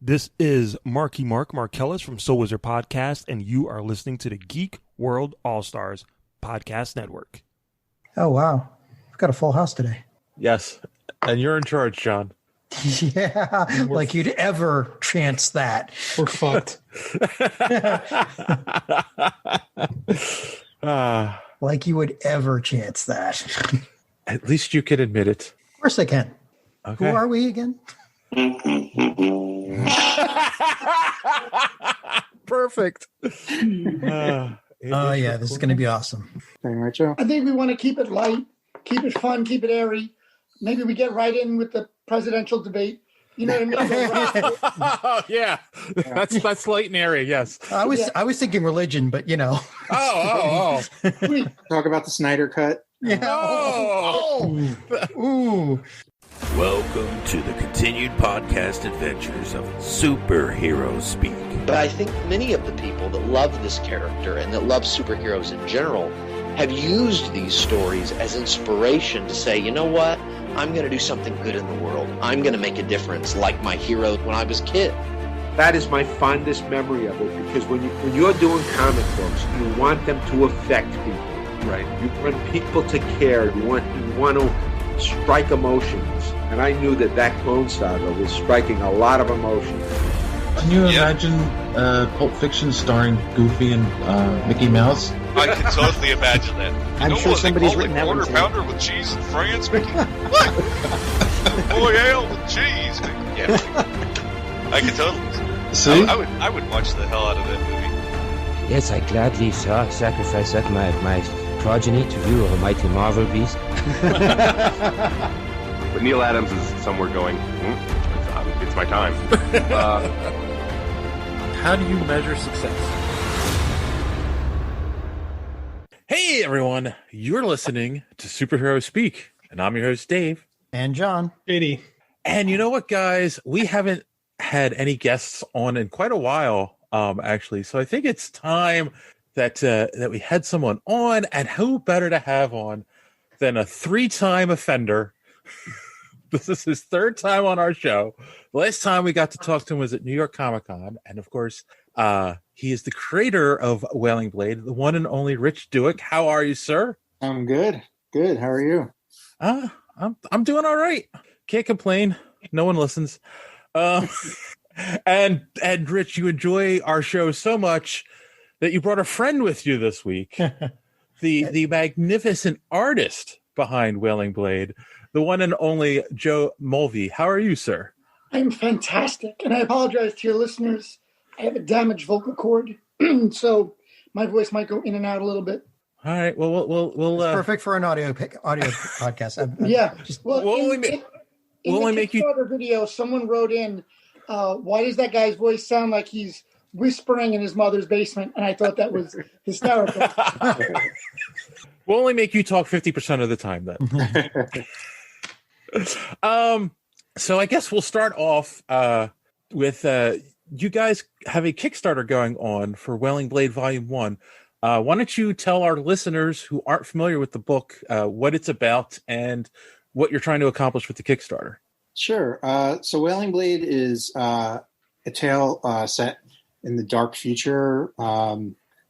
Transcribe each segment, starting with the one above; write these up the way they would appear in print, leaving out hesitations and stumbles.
This is Marky Mark Markellis from Soul Wizard Podcast, and you are listening to the Geek World All-Stars Podcast Network. Oh, wow. We've got a full house today. Yes, and you're in charge, John. Yeah, like you'd ever chance that. We're fucked. Like you would ever chance that. At least you can admit it. Of course I can. Okay. Who are we again? Perfect. Oh, yeah, this is going to be awesome. Right, Joe? I think we want to keep it light, keep it fun, keep it airy. Maybe we get right in with the presidential debate. You know what I mean? Yeah, that's light and airy. Yes, I was thinking religion, but you know. Oh. Talk about the Snyder Cut. Yeah. Ooh. Welcome to the continued podcast adventures of Superhero Speak. But I think many of the people that love this character and that love superheroes in general have used these stories as inspiration to say, you know what? I'm going to do something good in the world. I'm going to make a difference like my hero when I was a kid. That is my fondest memory of it, because when you're doing comic books, you want them to affect people, right? You want people to care. You want to strike emotions, and I knew that Clone Saga was striking a lot of emotions. Can you imagine Pulp Fiction starring Goofy and Mickey Mouse? I can totally imagine that. I'm sure somebody's written that one quarter pounder with cheese and France, Mickey. What? Boy, ale with cheese. Yeah, I can totally. See? I would watch the hell out of that movie. Yes, I gladly sacrifice that my progeny to you, a mighty Marvel beast. But Neil Adams is somewhere going, it's my time. How do you measure success? Hey, everyone. You're listening to Superhero Speak, and I'm your host, Dave. And John. JD. And you know what, guys? We haven't had any guests on in quite a while, actually. So I think it's time that we had someone on, and who better to have on than a 3-time offender. This is his 3rd time on our show. The last time we got to talk to him was at New York Comic Con, and of course, he is the creator of Wailing Blade, the one and only Rich Douek. How are you, sir? I'm good. Good. How are you? I'm doing all right. Can't complain. No one listens. And Rich, you enjoy our show so much that you brought a friend with you this week. the magnificent artist behind Wailing Blade, the one and only Joe Mulvey. How are you, sir? I'm fantastic, and I apologize to your listeners. I have a damaged vocal cord, so my voice might go in and out a little bit. All right. Well, we'll it's perfect for an audio podcast. Yeah. We'll only make you. Kickstarter video, someone wrote in, "Why does that guy's voice sound like he's whispering in his mother's basement?" And I thought that was hysterical. We'll only make you talk 50% of the time, then. So I guess we'll start off with you guys have a Kickstarter going on for Wailing Blade Volume 1. Why don't you tell our listeners who aren't familiar with the book what it's about and what you're trying to accomplish with the Kickstarter? Sure. So Wailing Blade is a tale set in the dark future.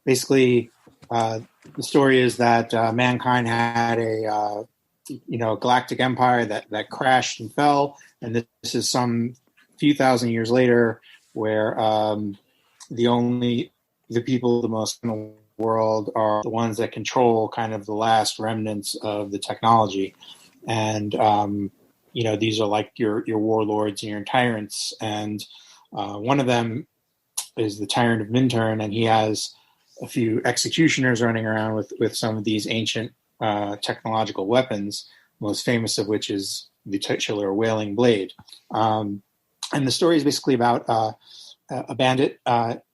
Basically, the story is that mankind had a galactic empire that crashed and fell, and this is some few thousand years later, where the people the most in the world are the ones that control kind of the last remnants of the technology, and these are like your warlords and your tyrants, and one of them is the tyrant of Minturn, and he has a few executioners running around with some of these ancient technological weapons, most famous of which is the titular Wailing Blade. And the story is basically about a bandit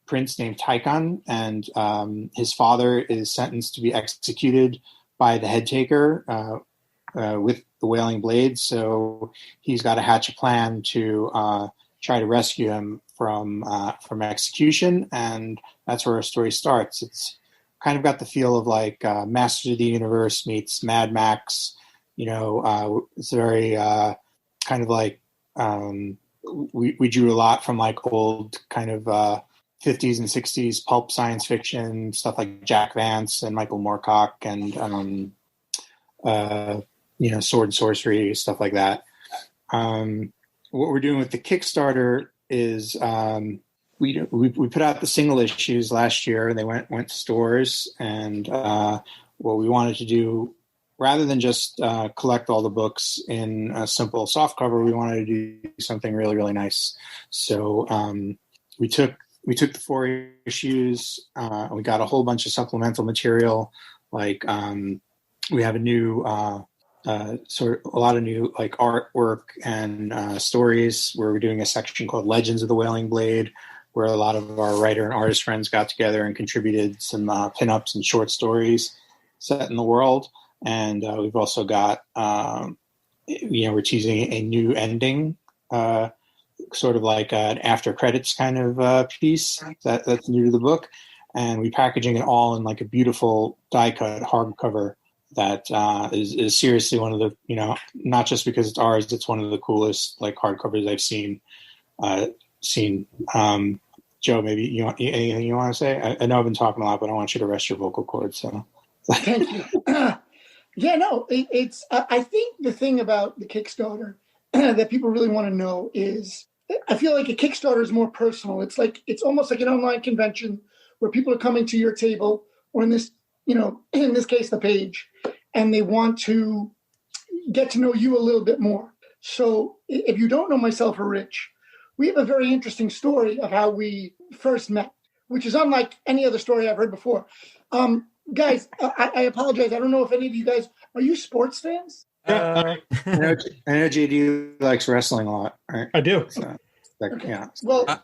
prince named Tychon, and his father is sentenced to be executed by the head taker with the Wailing Blade. So he's got to hatch a plan to try to rescue him from execution, and that's where our story starts. It's kind of got the feel of like Masters of the Universe meets Mad Max. It's very kind of like we drew a lot from like old kind of 50s and 60s pulp science fiction stuff like Jack Vance and Michael Moorcock and sword and sorcery, stuff like that. What we're doing with the Kickstarter is we put out the single issues last year, and they went to stores. And what we wanted to do, rather than just collect all the books in a simple softcover, we wanted to do something really, really nice. So we took the 4 issues. We got a whole bunch of supplemental material, like we have a new a lot of new like artwork and stories, where we're doing a section called Legends of the Wailing Blade, where a lot of our writer and artist friends got together and contributed some pinups and short stories set in the world. And we've also got, we're teasing a new ending, sort of like an after credits kind of piece that's new to the book. And we're packaging it all in like a beautiful die cut hardcover that is seriously one of the, not just because it's ours, it's one of the coolest like hardcovers I've seen. Joe, maybe anything you want to say? I know I've been talking a lot, but I want you to rest your vocal cords. So thank you. Yeah, no, it's. I think the thing about the Kickstarter that people really want to know is, I feel like a Kickstarter is more personal. It's almost like an online convention where people are coming to your table, or in this case, the page, and they want to get to know you a little bit more. So if you don't know myself or Rich, we have a very interesting story of how we first met, which is unlike any other story I've heard before. Guys, I apologize. I don't know if any of you guys, are you sports fans? I know JD likes wrestling a lot. Right? I do. So, okay. Yeah. Well,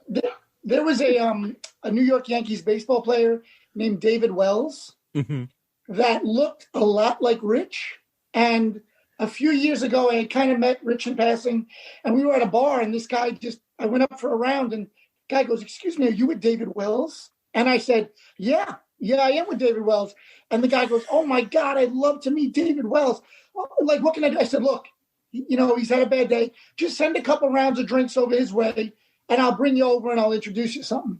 there was a New York Yankees baseball player named David Wells that looked a lot like Rich. And a few years ago, I had kind of met Rich in passing, and we were at a bar, and this guy I went up for a round, and the guy goes, "Excuse me, are you with David Wells?" And I said, Yeah, I am with David Wells. And the guy goes, "Oh my God, I'd love to meet David Wells. Like, what can I do?" I said, "Look, he's had a bad day. Just send a couple rounds of drinks over his way, and I'll bring you over and I'll introduce you to something."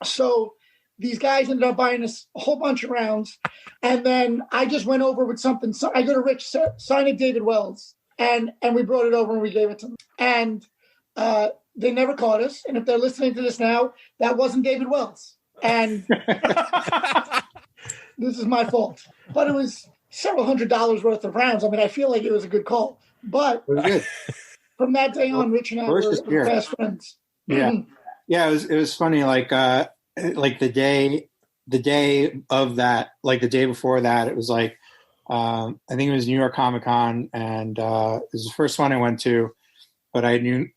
So these guys ended up buying us a whole bunch of rounds. And then I just went over with something. So I go to Rich, sign it David Wells. And we brought it over and we gave it to them. And they never caught us. And if they're listening to this now, that wasn't David Wells. And this is my fault. But it was several $100s worth of rounds. I mean, I feel like it was a good call. But from that day on, Rich and I were fast friends. Yeah. Yeah, it was funny. Like the day of that, like the day before that, it was like, I think it was New York Comic Con, and it was the first one I went to, but I knew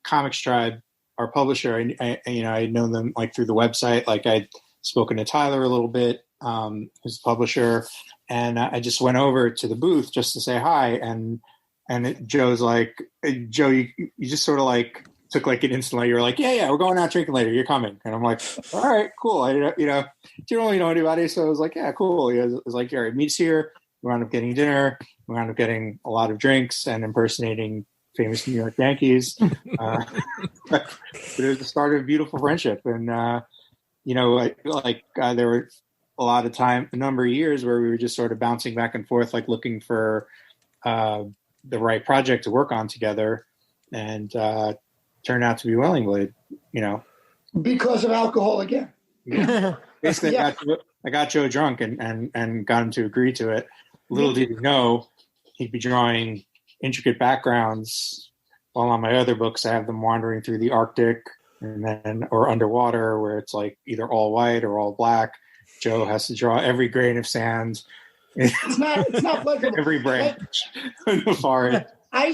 Comics Tribe, our publisher. I'd known them like through the website. Like I'd spoken to Tyler a little bit, who's the publisher, and I just went over to the booth just to say hi. And Joe's like, "Joe, you just sort of like took like an instant, like, you're like, yeah, we're going out drinking later. You're coming." And I'm like, "All right, cool." I didn't really know anybody. So I was like, "Yeah, cool." He was like, "All right, meet us here." We wound up getting dinner. We wound up getting a lot of drinks and impersonating famous New York Yankees. But it was the start of a beautiful friendship. And, there were a number of years where we were just sort of bouncing back and forth, like looking for the right project to work on together. And, turned out to be Wailing Blade, because of alcohol again. Yeah. Basically, I got Joe drunk and got him to agree to it. Little did he know he'd be drawing intricate backgrounds, while on my other books I have them wandering through the Arctic or underwater, where it's like either all white or all black. Joe has to draw every grain of sand. It's not pleasurable. Every branch in the forest. I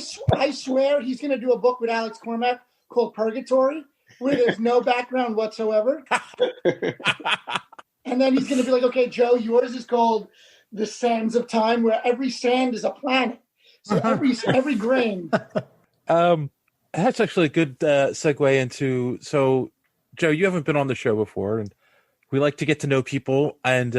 swear he's going to do a book with Alex Cormack called Purgatory, where there's no background whatsoever. And then he's going to be like, "Okay, Joe, yours is called The Sands of Time, where every sand is a planet. So every grain." That's actually a good segue into, so Joe, you haven't been on the show before, and we like to get to know people, and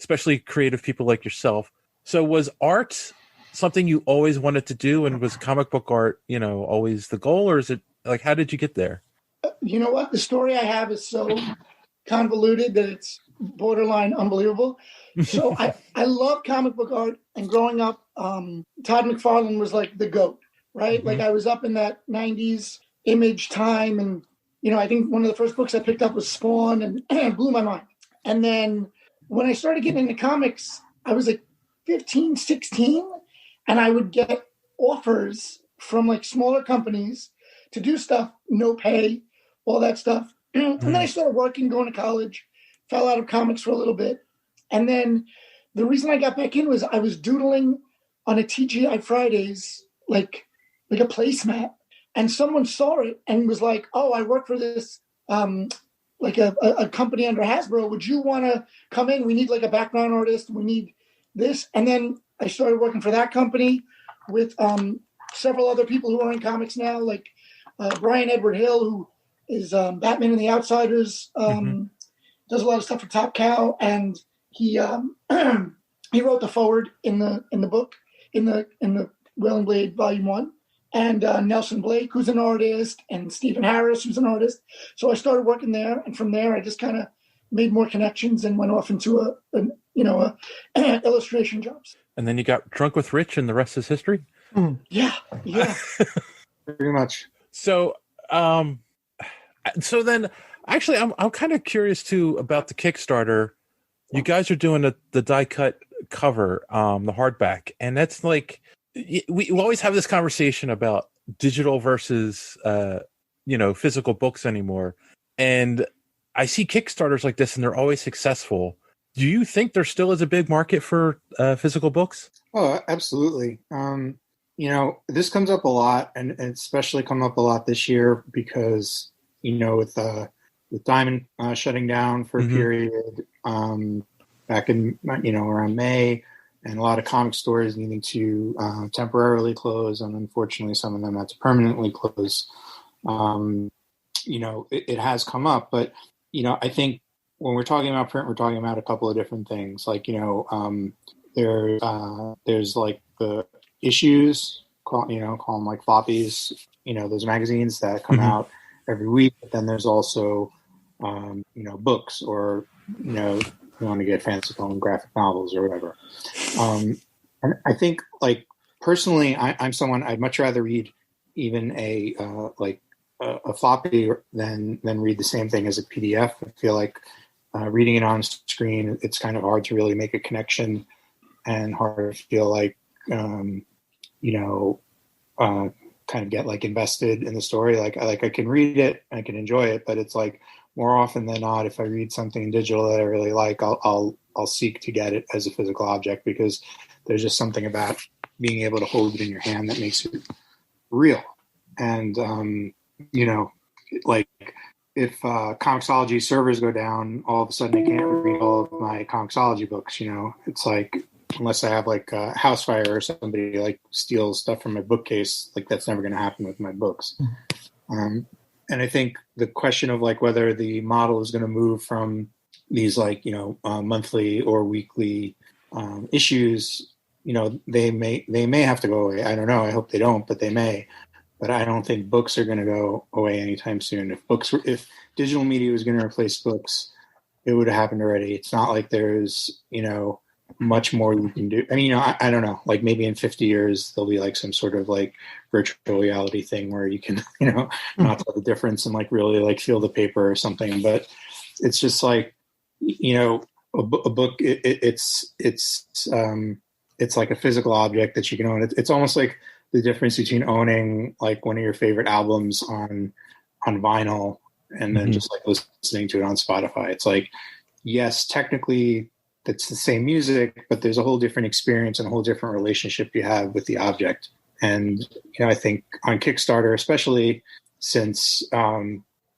especially creative people like yourself. So was art something you always wanted to do, and was comic book art, always the goal, or is it like, how did you get there? You know what? The story I have is so convoluted that it's borderline unbelievable. So I love comic book art, and growing up, Todd McFarlane was like the GOAT, right? Mm-hmm. Like I was up in that 90s Image time, and I think one of the first books I picked up was Spawn, and it blew my mind. And then when I started getting into comics, I was like 15, 16, and I would get offers from like smaller companies to do stuff, no pay, all that stuff. And then I started working, going to college, fell out of comics for a little bit. And then the reason I got back in was I was doodling on a TGI Fridays, like a placemat. And someone saw it and was like, oh, I work for this, like a company under Hasbro. Would you want to come in? We need like a background artist. We need this. And then I started working for that company with several other people who are in comics now, like Brian Edward Hill, who is Batman and the Outsiders, does a lot of stuff for Top Cow. And he he wrote the foreword in the book, in the Wailing Blade Volume 1. And Nelson Blake, who's an artist, and Stephen Harris, who's an artist. So I started working there, and from there I just kind of made more connections and went off into illustration jobs. And then you got drunk with Rich, and the rest is history. Yeah. Pretty much. So, then actually, I'm kind of curious too about the Kickstarter. You guys are doing the die cut cover, the hardback, and that's like. We always have this conversation about digital versus, physical books anymore. And I see Kickstarters like this, and they're always successful. Do you think there still is a big market for physical books? Oh, absolutely. This comes up a lot, and especially come up a lot this year because, with Diamond shutting down for a period back in, around May, and a lot of comic stores needing to temporarily close, and unfortunately some of them had to permanently close. It has come up, but, I think when we're talking about print, we're talking about a couple of different things. Like, there's like the issues, call them like floppies, those magazines that come out every week. But then there's also, books, or, you want to get fanciful and graphic novels or whatever. And I think, like, personally, I'm someone, I'd much rather read even a floppy than read the same thing as a PDF. I feel like reading it on screen, it's kind of hard to really make a connection, and hard to feel like, kind of get like invested in the story. Like I can read it, I can enjoy it, but it's like, more often than not, if I read something digital that I really like, I'll seek to get it as a physical object, because there's just something about being able to hold it in your hand that makes it real. And like if Comixology servers go down, all of a sudden I can't read all of my Comixology books. It's like, unless I have like a house fire or somebody like steals stuff from my bookcase, like that's never going to happen with my books. And I think the question of like whether the model is going to move from these like, monthly or weekly issues, they may have to go away. I don't know. I hope they don't, but they may. But I don't think books are going to go away anytime soon. If digital media was going to replace books, it would have happened already. It's not like there's, much more you can do. I mean, I don't know, like maybe in 50 years, there'll be like some sort of like virtual reality thing where you can, not tell the difference and like really like feel the paper or something. But it's just like, a book, it's like a physical object that you can own. It's almost like the difference between owning like one of your favorite albums on vinyl and then just like listening to it on Spotify. It's like, yes, technically it's the same music, but there's a whole different experience and a whole different relationship you have with the object. And, I think on Kickstarter, especially since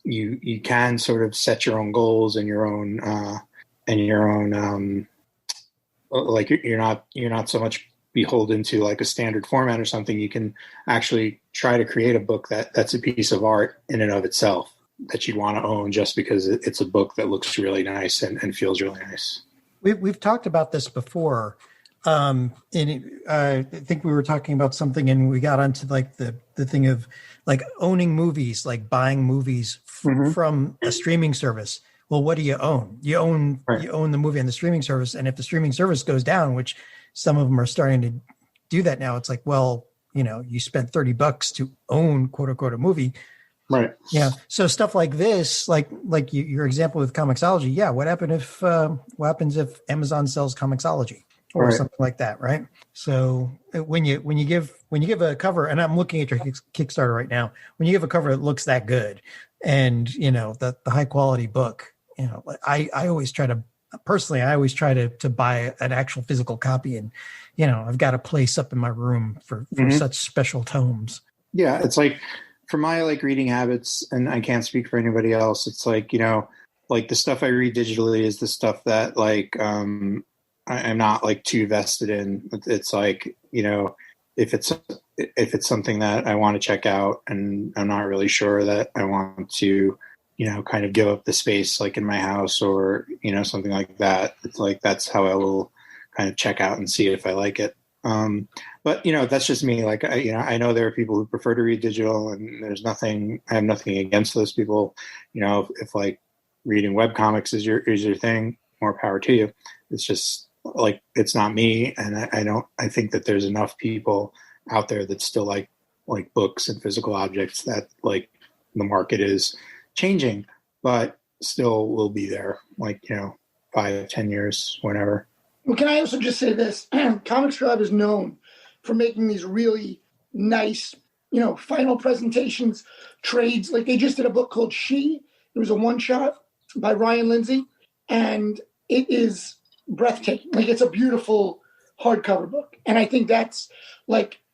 you can sort of set your own goals and your own like you're not so much beholden to like a standard format or something. You can actually try to create a book that's a piece of art in and of itself that you'd want to own just because it's a book that looks really nice and feels really nice. We've talked about this before, I think we were talking about something, and we got onto like the thing of like owning movies, like buying movies from a streaming service. Well, what do you own? You own the movie on the streaming service, and if the streaming service goes down, which some of them are starting to do that now, it's like, well, you spent $30 to own quote unquote a movie. Right. Yeah. So stuff like this, like your example with Comixology. Yeah. What happens if Amazon sells Comixology or something like that? Right. So when you give a cover, and I'm looking at your Kickstarter right now, when you give a cover that looks that good, and the high quality book, I always try to buy an actual physical copy, and I've got a place up in my room for such special tomes. Yeah. It's like, for my reading habits, and I can't speak for anybody else, it's like, like the stuff I read digitally is the stuff that I'm not too vested in. It's like, if it's something that I want to check out and I'm not really sure that I want to, kind of give up the space in my house or, something like that. It's like, that's how I will kind of check out and see if I like it. But that's just me. I know there are people who prefer to read digital, and I have nothing against those people. If reading webcomics is your thing, more power to you. It's just it's not me. And I think that there's enough people out there that still like books and physical objects, that the market is changing, but still will be there 5-10 years, whenever. Well, can I also just say this? Comic Scribe is known for making these really nice, final presentations, trades. Like they just did a book called She. It was a one-shot by Ryan Lindsay, and it is breathtaking. It's a beautiful hardcover book. And I think that's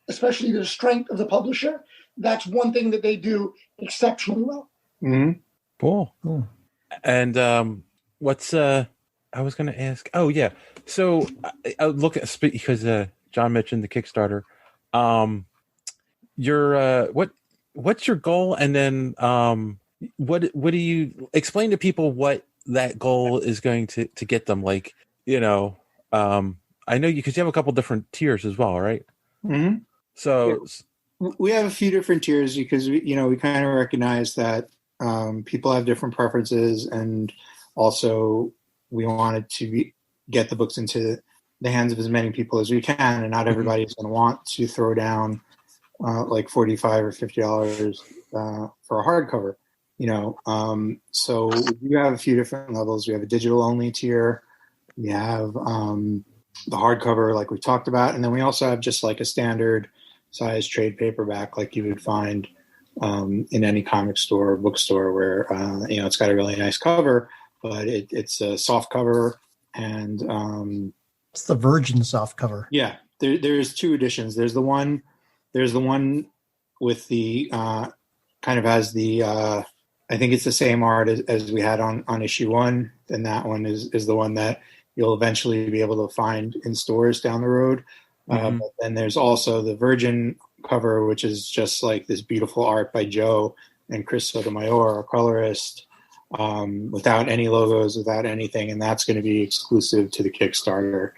especially the strength of the publisher, that's one thing that they do exceptionally well. Mm-hmm. Cool. And what's I was going to ask. Oh yeah. So I look at, because John mentioned the Kickstarter. What's your goal? And then what do you explain to people what that goal is going to get them? I know because you have a couple different tiers as well, right? Mm-hmm. So we have a few different tiers because we kind of recognize that people have different preferences, and also we wanted to get the books into the hands of as many people as we can, and not everybody's going to want to throw down $45 or $50 for a hardcover, So we have a few different levels. We have a digital only tier. We have the hardcover, like we talked about, and then we also have just a standard size trade paperback, like you would find in any comic store or bookstore, where it's got a really nice cover, but it's a soft cover. And it's the Virgin soft cover. Yeah, there's two editions. There's the one with the kind of has the I think it's the same art as we had on issue 1, and that one is the one that you'll eventually be able to find in stores down the road. But then there's also the Virgin cover, which is just this beautiful art by Joe and Chris Sotomayor, our colorist, without any logos, without anything, and that's going to be exclusive to the Kickstarter.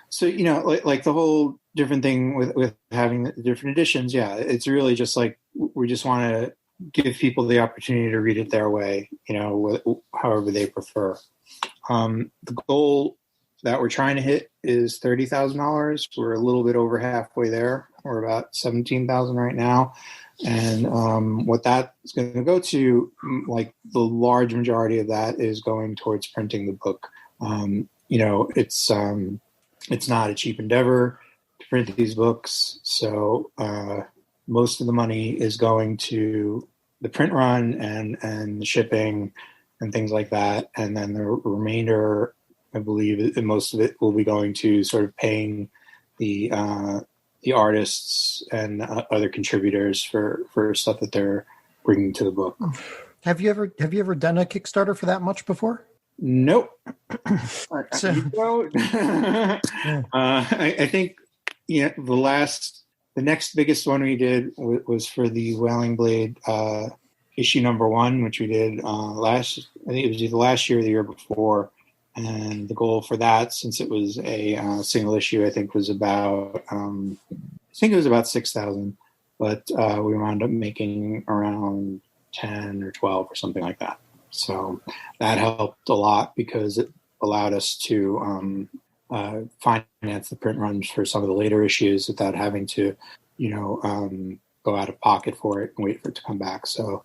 So the whole different thing with having the different editions. Yeah, it's really just we just want to give people the opportunity to read it their way, however they prefer. The goal that we're trying to hit is $30,000. We're a little bit over halfway there. We're about 17,000 right now. And what that is going to go to, the large majority of that is going towards printing the book. It's not a cheap endeavor to print these books. So most of the money is going to the print run and the shipping and things like that. And then the remainder, I believe, most of it will be going to sort of paying the artists and other contributors for stuff that they're bringing to the book. Have you ever done a Kickstarter for that much before? Nope. So, I think the next biggest one we did was for the Wailing Blade issue number 1, which we did I think it was either last year or the year before. And the goal for that, since it was a single issue, I think was about $6,000, but we wound up making around 10 or 12 or something like that. So that helped a lot because it allowed us to finance the print runs for some of the later issues without having to, go out of pocket for it and wait for it to come back. So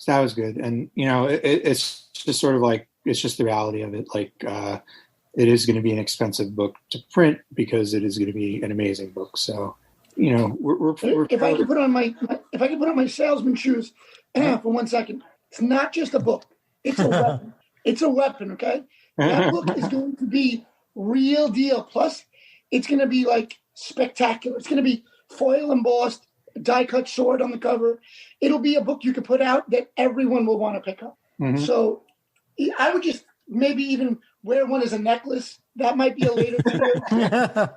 that was good. And, it's just sort of like, it's just the reality of it. Like, it is going to be an expensive book to print because it is going to be an amazing book. So, we're if I could put on my salesman shoes for 1 second, it's not just a book. It's a weapon. It's a weapon. Okay. That book is going to be real deal. Plus it's going to be like spectacular. It's going to be foil embossed, die cut sword on the cover. It'll be a book you could put out that everyone will want to pick up. Mm-hmm. So I would just maybe even wear one as a necklace. That might be a later video.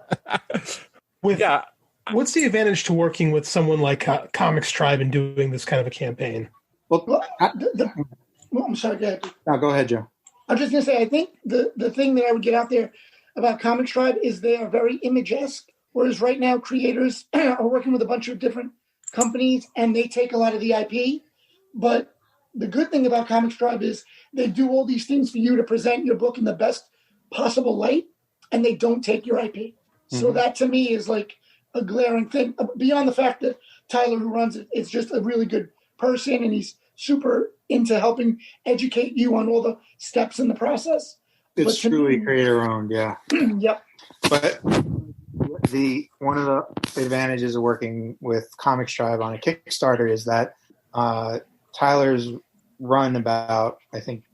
What's the advantage to working with someone like Comics Tribe and doing this kind of a campaign? I'm sorry, go ahead. No, go ahead, Joe. I'm just going to say, I think the thing that I would get out there about Comics Tribe is they are very image-esque, whereas right now creators are working with a bunch of different companies and they take a lot of the IP. But the good thing about Comics Tribe is they do all these things for you to present your book in the best possible light, and they don't take your IP. Mm-hmm. So that to me is like a glaring thing. Beyond the fact that Tyler, who runs it, is just a really good person and he's super into helping educate you on all the steps in the process. It's truly creator-owned, yeah. Yep. But one of the advantages of working with Comics Tribe on a Kickstarter is that Tyler's run about, I think,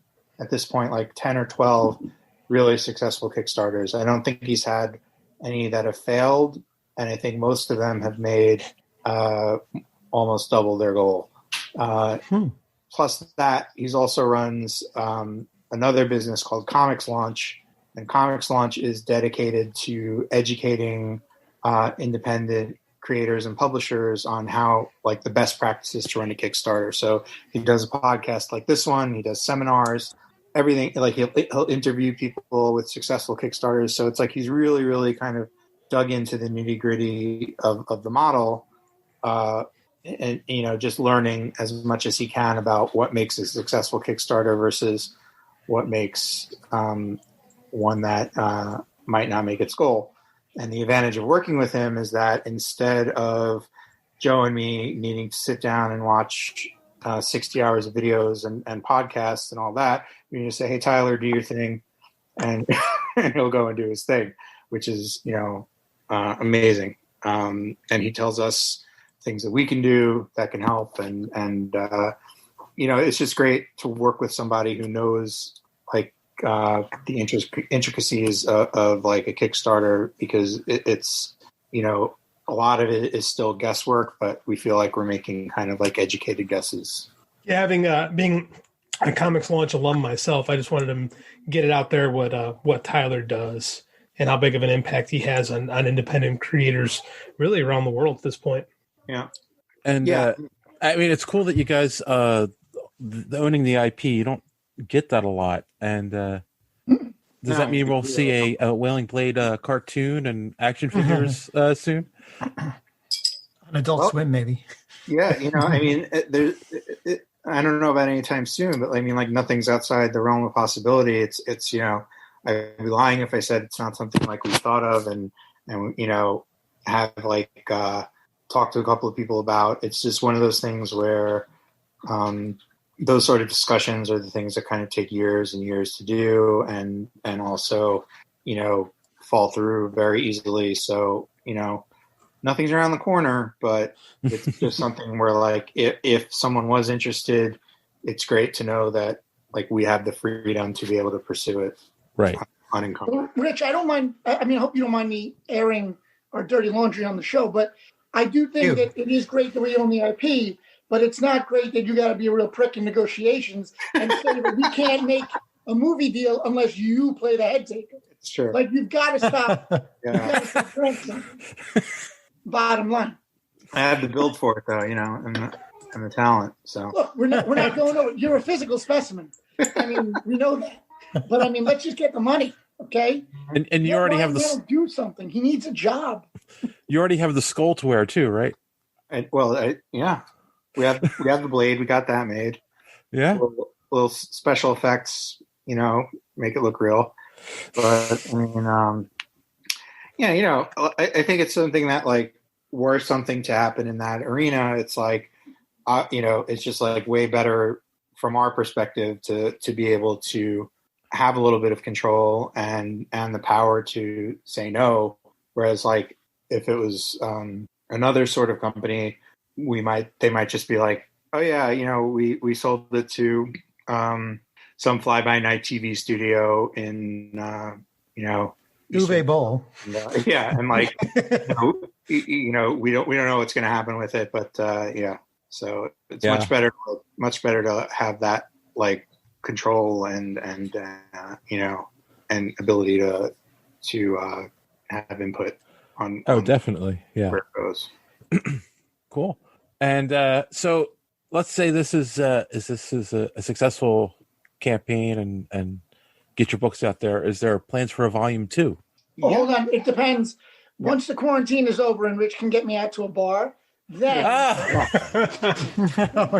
at this point, like 10 or 12 really successful Kickstarters. I don't think he's had any that have failed, and I think most of them have made almost double their goal. Plus that, he's also runs another business called Comics Launch, and Comics Launch is dedicated to educating independent creators and publishers on how, like, the best practices to run a Kickstarter. So he does a podcast like this one, he does seminars, everything. Like he'll interview people with successful Kickstarters. So it's like he's really, really kind of dug into the nitty gritty of the model. And just learning as much as he can about what makes a successful Kickstarter versus what makes one that might not make its goal. And the advantage of working with him is that instead of Joe and me needing to sit down and watch 60 hours of videos and podcasts and all that, you just say, "Hey, Tyler, do your thing," and he'll go and do his thing, which is amazing. And he tells us things that we can do that can help, and it's just great to work with somebody who knows like the intricacies of like a Kickstarter, because it's a lot of it is still guesswork, but we feel like we're making kind of like educated guesses. Yeah, being a Comics Launch alum myself, I just wanted to get it out there what Tyler does and how big of an impact he has on independent creators really around the world at this point. Yeah. And I mean, it's cool that you guys owning the IP, you don't get that a lot. And does that mean we'll see a Wailing Blade cartoon and action figures soon? On Adult Swim, maybe. Yeah, I mean, I don't know about any time soon, but I mean, like, nothing's outside the realm of possibility. It's I'd be lying if I said it's not something like we thought of and have like talked to a couple of people about. It's just one of those things where those sort of discussions are the things that kind of take years and years to do, and also fall through very easily. So nothing's around the corner, but it's just something where, like, if someone was interested, it's great to know that, like, we have the freedom to be able to pursue it. Right. Unencumbered. Well, Rich, I don't mind. I mean, I hope you don't mind me airing our dirty laundry on the show, but I do think that it is great that we own the IP, but it's not great that you got to be a real prick in negotiations and say that we can't make a movie deal unless you play the head taker. It's true. Like, you've got to stop. You've got to stop drinking. Bottom line. I have the build for it, though, and the talent. So look, we're not going over. You're a physical specimen. I mean, we know that. But I mean, let's just get the money, okay? And you already have the do something. He needs a job. You already have the skull to wear too, right? Yeah, we have the blade. We got that made. Yeah, little special effects, make it look real. But I mean, I think it's something that like were something to happen in that arena. It's like, it's just like way better from our perspective to be able to have a little bit of control and the power to say no. Whereas like if it was another sort of company, they might just be like, oh yeah, we sold it to some fly-by-night TV studio in Uwe Boll. And like we don't know what's going to happen with it, but so it's much better to have that like control and ability to have input on. Definitely, yeah. Where it goes. Cool. And so let's say this is a successful campaign and get your books out there. Is there plans for a volume 2? Well, hold on. It depends. Once the quarantine is over and Rich can get me out to a bar, then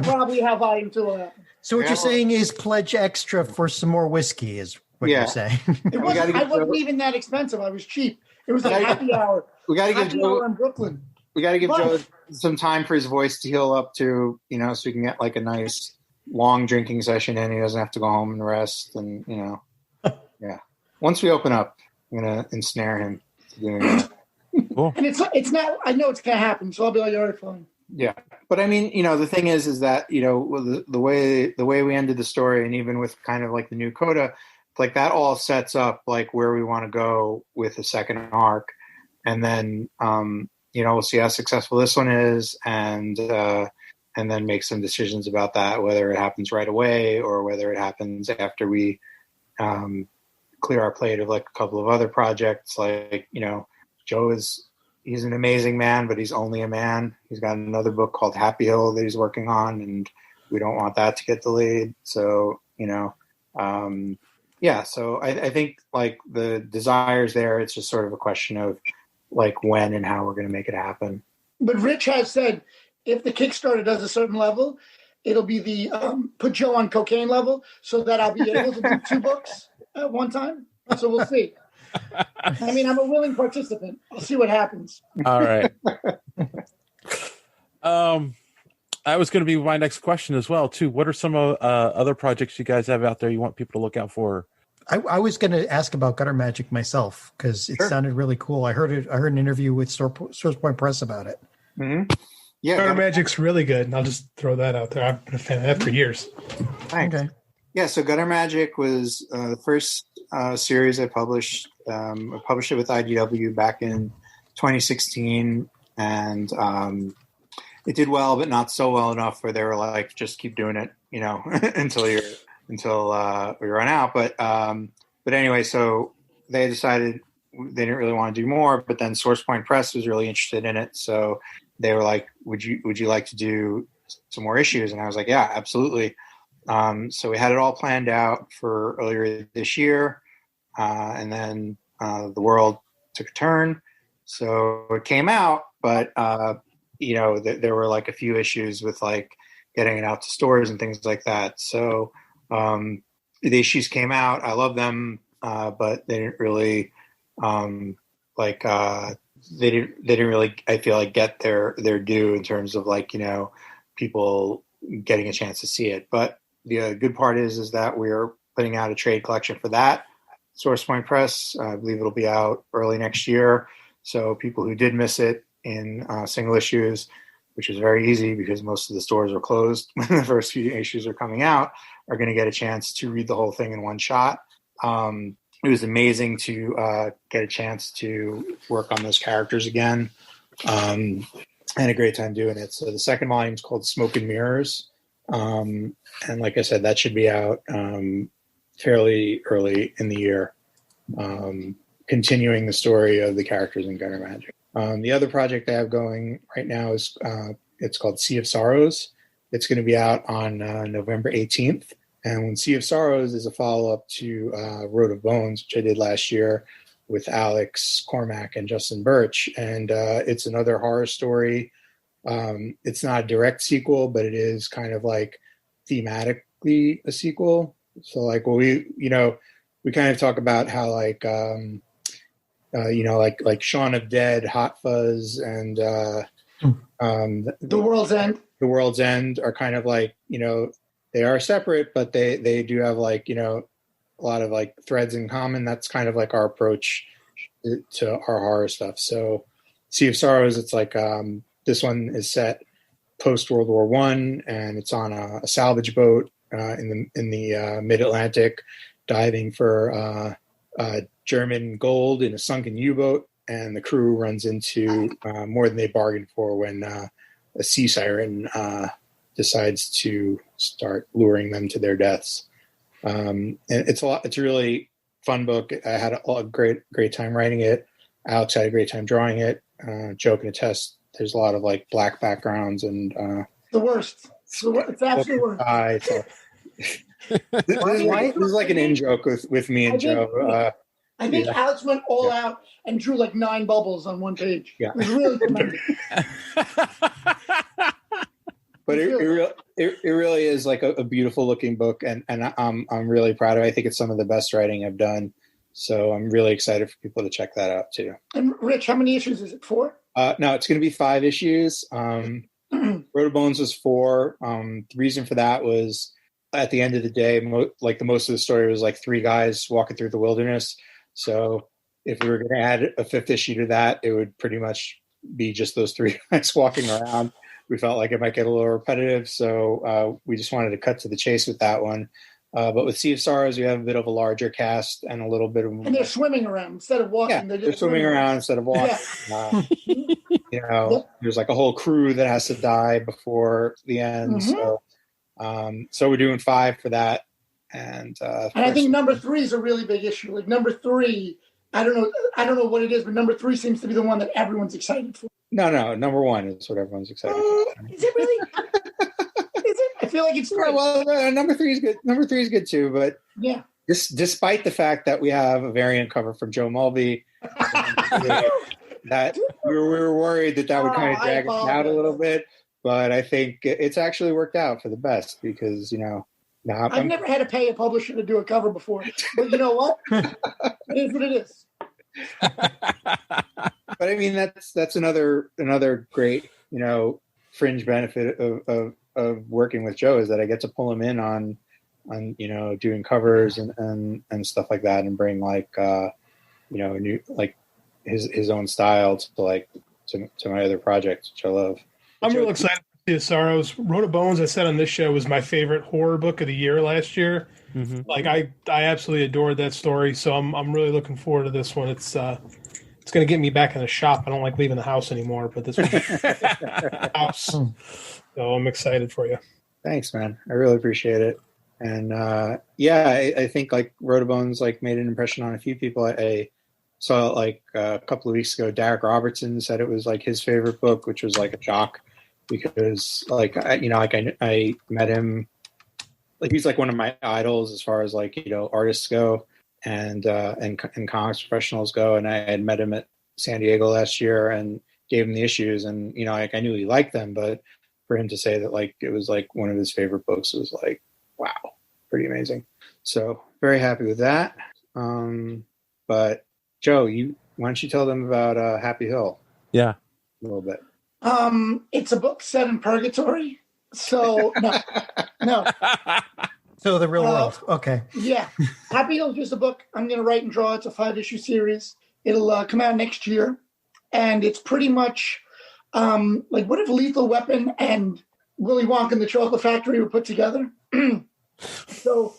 probably have volume 2 will happen. So what you're saying is pledge extra for some more whiskey is what you're saying. I wasn't even that expensive. I was cheap. It was like happy hour. We got to give Joe in Brooklyn. We got to give Joe some time for his voice to heal up to, so he can get like a nice long drinking session in. He doesn't have to go home and rest. And, yeah. Once we open up, I'm going to ensnare him to doing that. Cool. And it's not, I know it's going to happen. So I'll be like, all right, fine. Yeah. But I mean, the thing is that, the way we ended the story and even with kind of like the new coda, like that all sets up like where we want to go with the second arc. And then, we'll see how successful this one is and then make some decisions about that, whether it happens right away or whether it happens after we clear our plate of like a couple of other projects. Like, Joe he's an amazing man, but he's only a man. He's got another book called Happy Hill that he's working on, and we don't want that to get delayed. So, so I think like the desire's there. It's just sort of a question of like when and how we're going to make it happen. But Rich has said if the Kickstarter does a certain level, it'll be the put Joe on cocaine level so that I'll be able to do 2 books at one time. So we'll see. I mean, I'm a willing participant. I'll see what happens. All right. I was going to be my next question as well, too. What are some other projects you guys have out there you want people to look out for? I was going to ask about Gutter Magic myself because it sounded really cool. I heard an interview with Source Point Press about it. Mm-hmm. Yeah, Gutter Magic's really good, and I'll just throw that out there. I've been a fan of that for years. Thanks. Okay. Yeah, so Gutter Magic was the first series I published. I published it with IDW back in 2016, and it did well, but not so well enough where they were like, just keep doing it, until we run out. But anyway, so they decided they didn't really want to do more, but then Source Point Press was really interested in it. So they were like, would you like to do some more issues? And I was like, yeah, absolutely. So we had it all planned out for earlier this year. And then the world took a turn. So it came out, but, there were like a few issues with like getting it out to stores and things like that. So the issues came out. I love them, but they didn't really they didn't really, I feel like, get their due in terms of like, people getting a chance to see it. But the good part is that we're putting out a trade collection for that. Source Point Press, I believe it'll be out early next year. So people who did miss it in single issues, which is very easy because most of the stores are closed when the first few issues are coming out, are going to get a chance to read the whole thing in one shot. It was amazing to get a chance to work on those characters again. And a great time doing it. So the second volume is called Smoke and Mirrors. And like I said, that should be out fairly early in the year, continuing the story of the characters in Gutter Magic. The other project I have going right now is it's called Sea of Sorrows. It's going to be out on November 18th. And Sea of Sorrows is a follow-up to Road of Bones, which I did last year with Alex Cormack and Justin Birch. And it's another horror story. It's not a direct sequel, but it is kind of like thematically a sequel. So like, well, we kind of talk about how like, like Shaun of Dead, Hot Fuzz, and The World's End. The World's End are kind of like, they are separate, but they do have like, a lot of like threads in common. That's kind of like our approach to our horror stuff. So Sea of Sorrows, it's like, this one is set post World War I, and it's on a salvage boat in the mid-Atlantic, diving for German gold in a sunken U-boat, and the crew runs into more than they bargained for when a sea siren decides to start luring them to their deaths. And it's a really fun book. I had a great time writing it. Alex had a great time drawing it. Joe can attest. There's a lot of like black backgrounds and the worst. It's absolutely worst. This is like an in-joke with me and Joe. I think Alex went all out and drew like 9 bubbles on one page. Yeah. It was really tremendous. But it really is like a beautiful looking book, and I'm really proud of it. I think it's some of the best writing I've done. So I'm really excited for people to check that out too. And Rich, how many issues is it? 4? No, it's going to be 5 issues. Road of Bones was 4. The reason for that was at the end of the day, most of the story was like 3 guys walking through the wilderness. So if we were going to add a 5th issue to that, it would pretty much be just those 3 guys walking around. We felt like it might get a little repetitive, so we just wanted to cut to the chase with that one. But with Sea of Sorrows, we have a bit of a larger cast and a little bit of... And they're swimming around instead of walking. Yeah, they're swimming around instead of walking. Yeah. There's like a whole crew that has to die before the end. Mm-hmm. So we're doing 5 for that. And I think number 3 is a really big issue. Like number 3, I don't know what it is, but number 3 seems to be the one that everyone's excited for. No, number 1 is what everyone's excited for. Is it really? Is it? I feel like it's 3. Well, number 3 is good. Number 3 is good too, but yeah. Despite the fact that we have a variant cover from Joe Mulvey, that we were worried that would kind of drag us out a little bit, but I think it's actually worked out for the best because I've never had to pay a publisher to do a cover before, but you know what? It is what it is. But I mean, that's another great, fringe benefit of working with Joe is that I get to pull him in on doing covers and stuff like that, and bring like new like his own style to my other projects, which I love. I'm real excited for Sea of Sorrows. Road of Bones, I said on this show, was my favorite horror book of the year last year. Mm-hmm. Like I absolutely adored that story, so I'm really looking forward to this one. It's going to get me back in the shop. I don't like leaving the house anymore, but this one house. So I'm excited for you. Thanks, man. I really appreciate it. And I think like Road of Bones like made an impression on a few people. I saw it like a couple of weeks ago. Derek Robertson said it was like his favorite book, which was like a shock because I met him. Like he's like one of my idols as far as like artists go and comics professionals go. And I had met him at San Diego last year and gave him the issues, and I knew he liked them, but for him to say that like it was like one of his favorite books was like, wow, pretty amazing. So very happy with that. But Joe, why don't you tell them about Happy Hill? Yeah, a little bit. It's a book set in purgatory. So no. So the real world. Okay. Yeah. Happy Hill is just a book I'm going to write and draw. It's a 5-issue series. It'll come out next year. And it's pretty much like what if Lethal Weapon and Willy Wonka and the Chocolate Factory were put together? So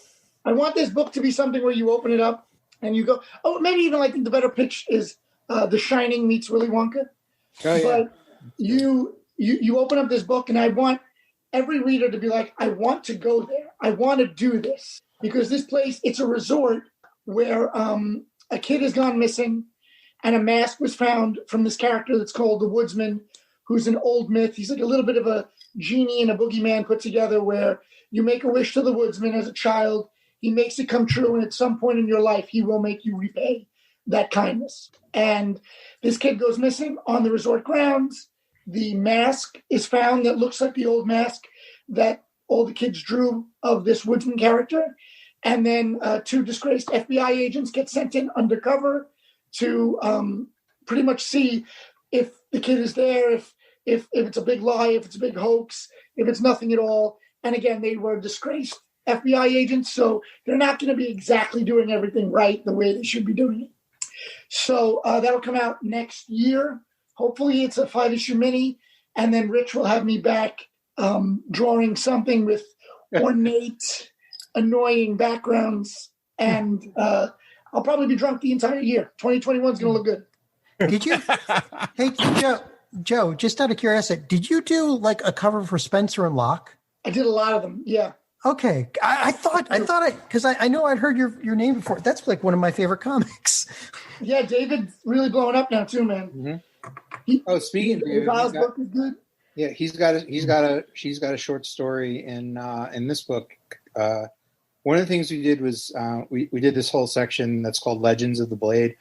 I want this book to be something where you open it up and you go, oh, maybe even like the better pitch is The Shining meets Willy Wonka. Oh, yeah. But you open up this book and I want every reader to be like, I want to go there. I want to do this. Because this place, it's a resort where a kid has gone missing and a mask was found from this character that's called the Woodsman, who's an old myth. He's like a little bit of a genie and a boogeyman put together where You make a wish to the woodsman as a child. He makes it come true, and at some point in your life, he will make you repay that kindness. And this kid goes missing on the resort grounds. The mask is found that looks like the old mask that all the kids drew of this woodsman character. And then 2 disgraced FBI agents get sent in undercover to pretty much see if the kid is there, if it's a big lie, if it's a big hoax, if it's nothing at all. And again, they were disgraced FBI agents, so they're not going to be exactly doing everything right the way they should be doing it. So that'll come out next year. Hopefully it's a 5-issue mini, and then Rich will have me back drawing something with ornate, annoying backgrounds, and I'll probably be drunk the entire year. 2021 is going to look good. Did you? Hey, Joe, just out of curiosity, did you do like a cover for Spencer and Locke? I did a lot of them. Yeah. Okay. I thought because I know I'd heard your name before. That's like one of my favorite comics. Yeah, David's really blowing up now too, man. Mm-hmm. Speaking of David, Kyle's book is good. Yeah, she's got a short story in this book. One of the things we did was we did this whole section that's called Legends of the Blade,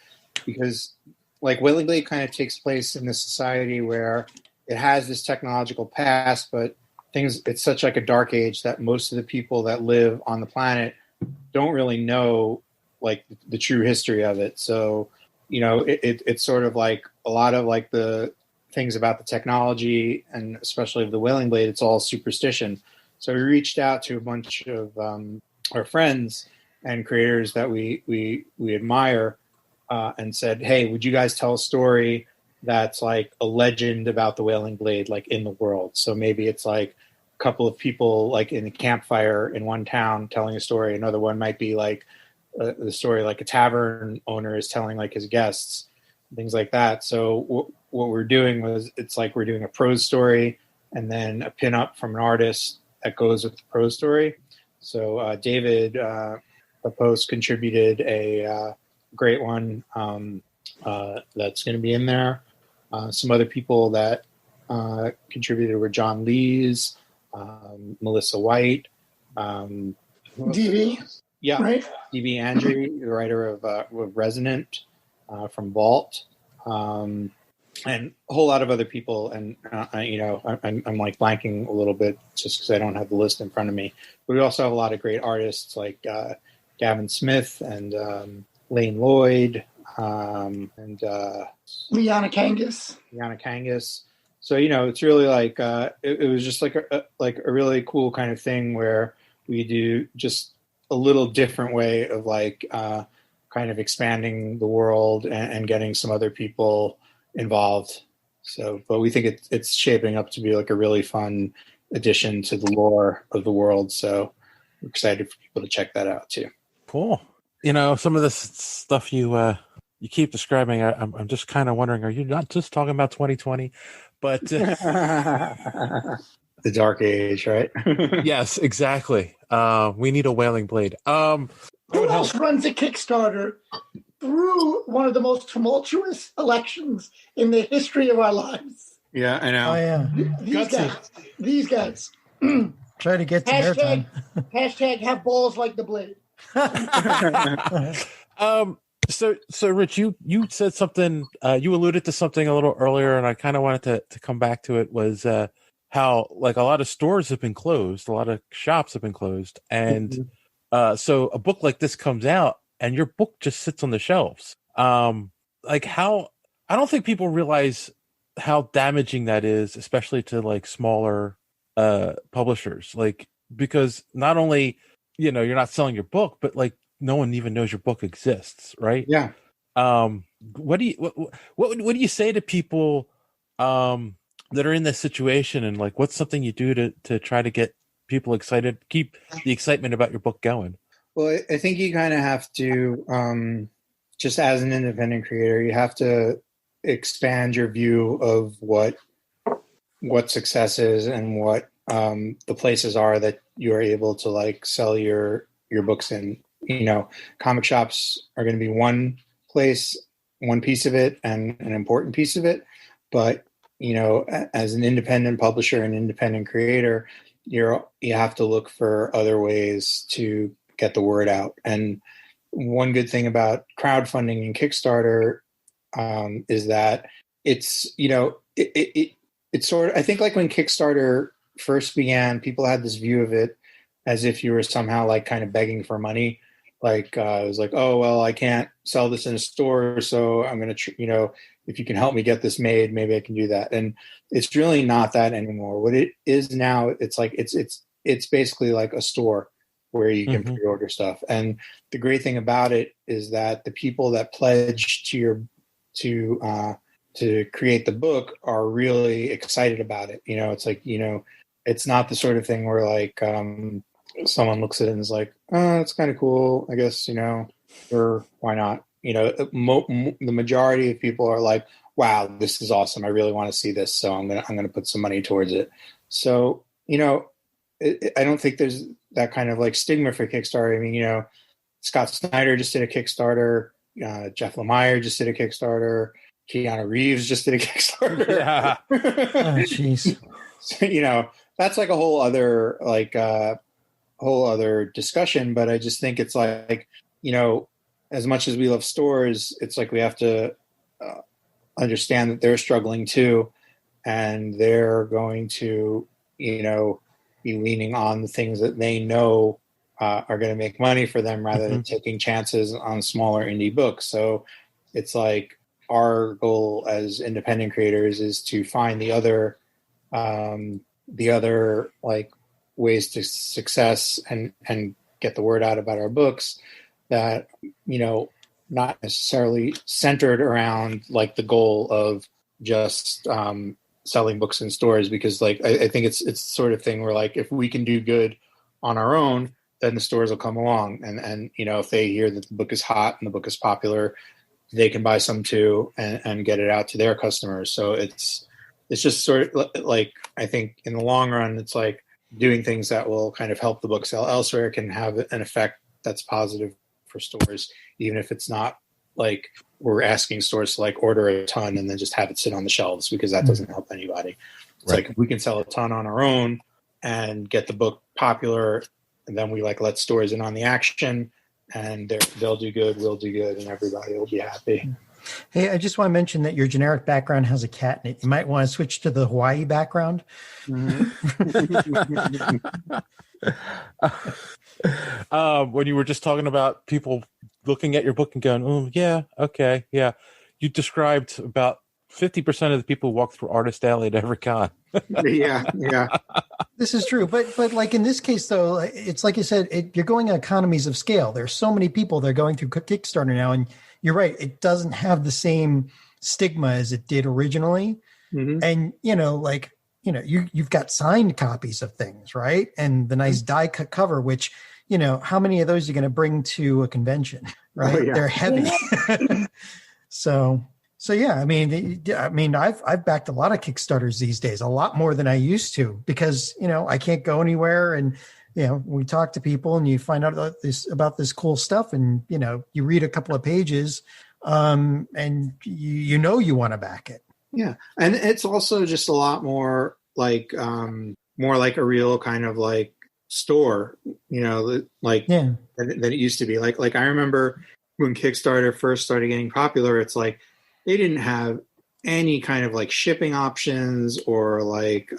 because like Wailing Blade kind of takes place in this society where it has this technological past, but it's such like a dark age that most of the people that live on the planet don't really know like the true history of it. So, it's sort of like a lot of like the things about the technology and especially of the Wailing Blade, it's all superstition. So we reached out to a bunch of our friends and creators that we admire and said, hey, would you guys tell a story that's like a legend about the Wailing Blade, like in the world? So maybe it's like a couple of people like in a campfire in one town telling a story. Another one might be like the story like a tavern owner is telling like his guests, things like that. So what we're doing was it's like we're doing a prose story and then a pinup from an artist that goes with the prose story. So David Post contributed a great one that's going to be in there. Some other people that contributed were John Lees, Melissa White, DB. Yeah, right? DB Andrew, the writer of Resonant from Vault, and a whole lot of other people. And I'm like blanking a little bit just because I don't have the list in front of me. But we also have a lot of great artists like Gavin Smith and Lane Lloyd and Liana Kangas. So it's really like it was just like a really cool kind of thing where we do just a little different way of like kind of expanding the world and getting some other people involved. So, but we think it's shaping up to be like a really fun addition to the lore of the world. So we're excited for people to check that out too. Cool. Some of this stuff you keep describing, I'm just kind of wondering, are you not just talking about 2020? But the dark age, right? Yes, exactly. We need a Wailing Blade. Who else runs a Kickstarter through one of the most tumultuous elections in the history of our lives? Yeah, I know. Oh yeah, These guys. Try to get some airtime. Hashtag have balls like the Blade. So Rich, you said something, you alluded to something a little earlier, and I kind of wanted to come back to it, was how like a lot of stores have been closed, a lot of shops have been closed. And so a book like this comes out and your book just sits on the shelves. Like how, I don't think people realize how damaging that is, especially to like smaller publishers, like, because not only, you're not selling your book, but like no one even knows your book exists, right? Yeah. What do you say to people that are in this situation, and like what's something you do to try to get people excited, keep the excitement about your book going? Well, I think you kind of have to just as an independent creator, you have to expand your view of what success is and what the places are that you're able to like sell your books in. Comic shops are going to be one place, one piece of it, and an important piece of it. But, as an independent publisher and independent creator, you have to look for other ways to get the word out. And one good thing about crowdfunding and Kickstarter is that it's, it's sort of, I think like when Kickstarter first began, people had this view of it as if you were somehow like kind of begging for money. Like it was like, oh, well, I can't sell this in a store, so I'm going to, if you can help me get this made, maybe I can do that. And it's really not that anymore. What it is now, it's like, it's basically like a store where you can pre-order stuff. And the great thing about it is that the people that pledge to create the book are really excited about it. It's like, it's not the sort of thing where like someone looks at it and is like, oh, it's kind of cool, I guess, or why not? The majority of people are like, wow, this is awesome. I really want to see this. So I'm going to put some money towards it. So, I don't think there's that kind of like stigma for Kickstarter. I mean, Scott Snyder just did a Kickstarter. Jeff Lemire just did a Kickstarter. Keanu Reeves just did a Kickstarter. Yeah. Oh, jeez. So, that's like a whole other discussion. But I just think it's like, as much as we love stores, it's like we have to understand that they're struggling too, and they're going to, be leaning on the things that they know are going to make money for them rather than taking chances on smaller indie books. So it's like our goal as independent creators is to find the other like ways to success and get the word out about our books that, not necessarily centered around like the goal of just selling books in stores, because like I think it's the sort of thing where like if we can do good on our own, then the stores will come along and if they hear that the book is hot and the book is popular, they can buy some too and get it out to their customers. So it's just sort of like, I think in the long run, it's like doing things that will kind of help the book sell elsewhere can have an effect that's positive for stores, even if it's not like we're asking stores to like order a ton and then just have it sit on the shelves, because that doesn't help anybody. It's like if we can sell a ton on our own and get the book popular, and then we like let stores in on the action, and they'll do good, we'll do good, and everybody will be happy. Hey, I just want to mention that your generic background has a cat in it. You might want to switch to the Hawaii background. When you were just talking about people looking at your book and going, oh, yeah, okay, yeah. You described about 50% of the people who walk through Artist Alley at every con. Yeah. This is true. But like in this case, though, it's like you said, you're going on economies of scale. There's so many people that are going through Kickstarter now. And you're right. It doesn't have the same stigma as it did originally. And, you've got signed copies of things, right? And the nice die cut cover, which, how many of those are you going to bring to a convention, right? Oh, yeah. They're heavy. So yeah, I mean, I've backed a lot of Kickstarters these days, a lot more than I used to, because, I can't go anywhere. And, we talk to people and you find out about this cool stuff, and, you read a couple of pages and you want to back it. Yeah. And it's also just a lot more like a real kind of like store, than it used to be. Like I remember when Kickstarter first started getting popular, it's like they didn't have any kind of like shipping options or like,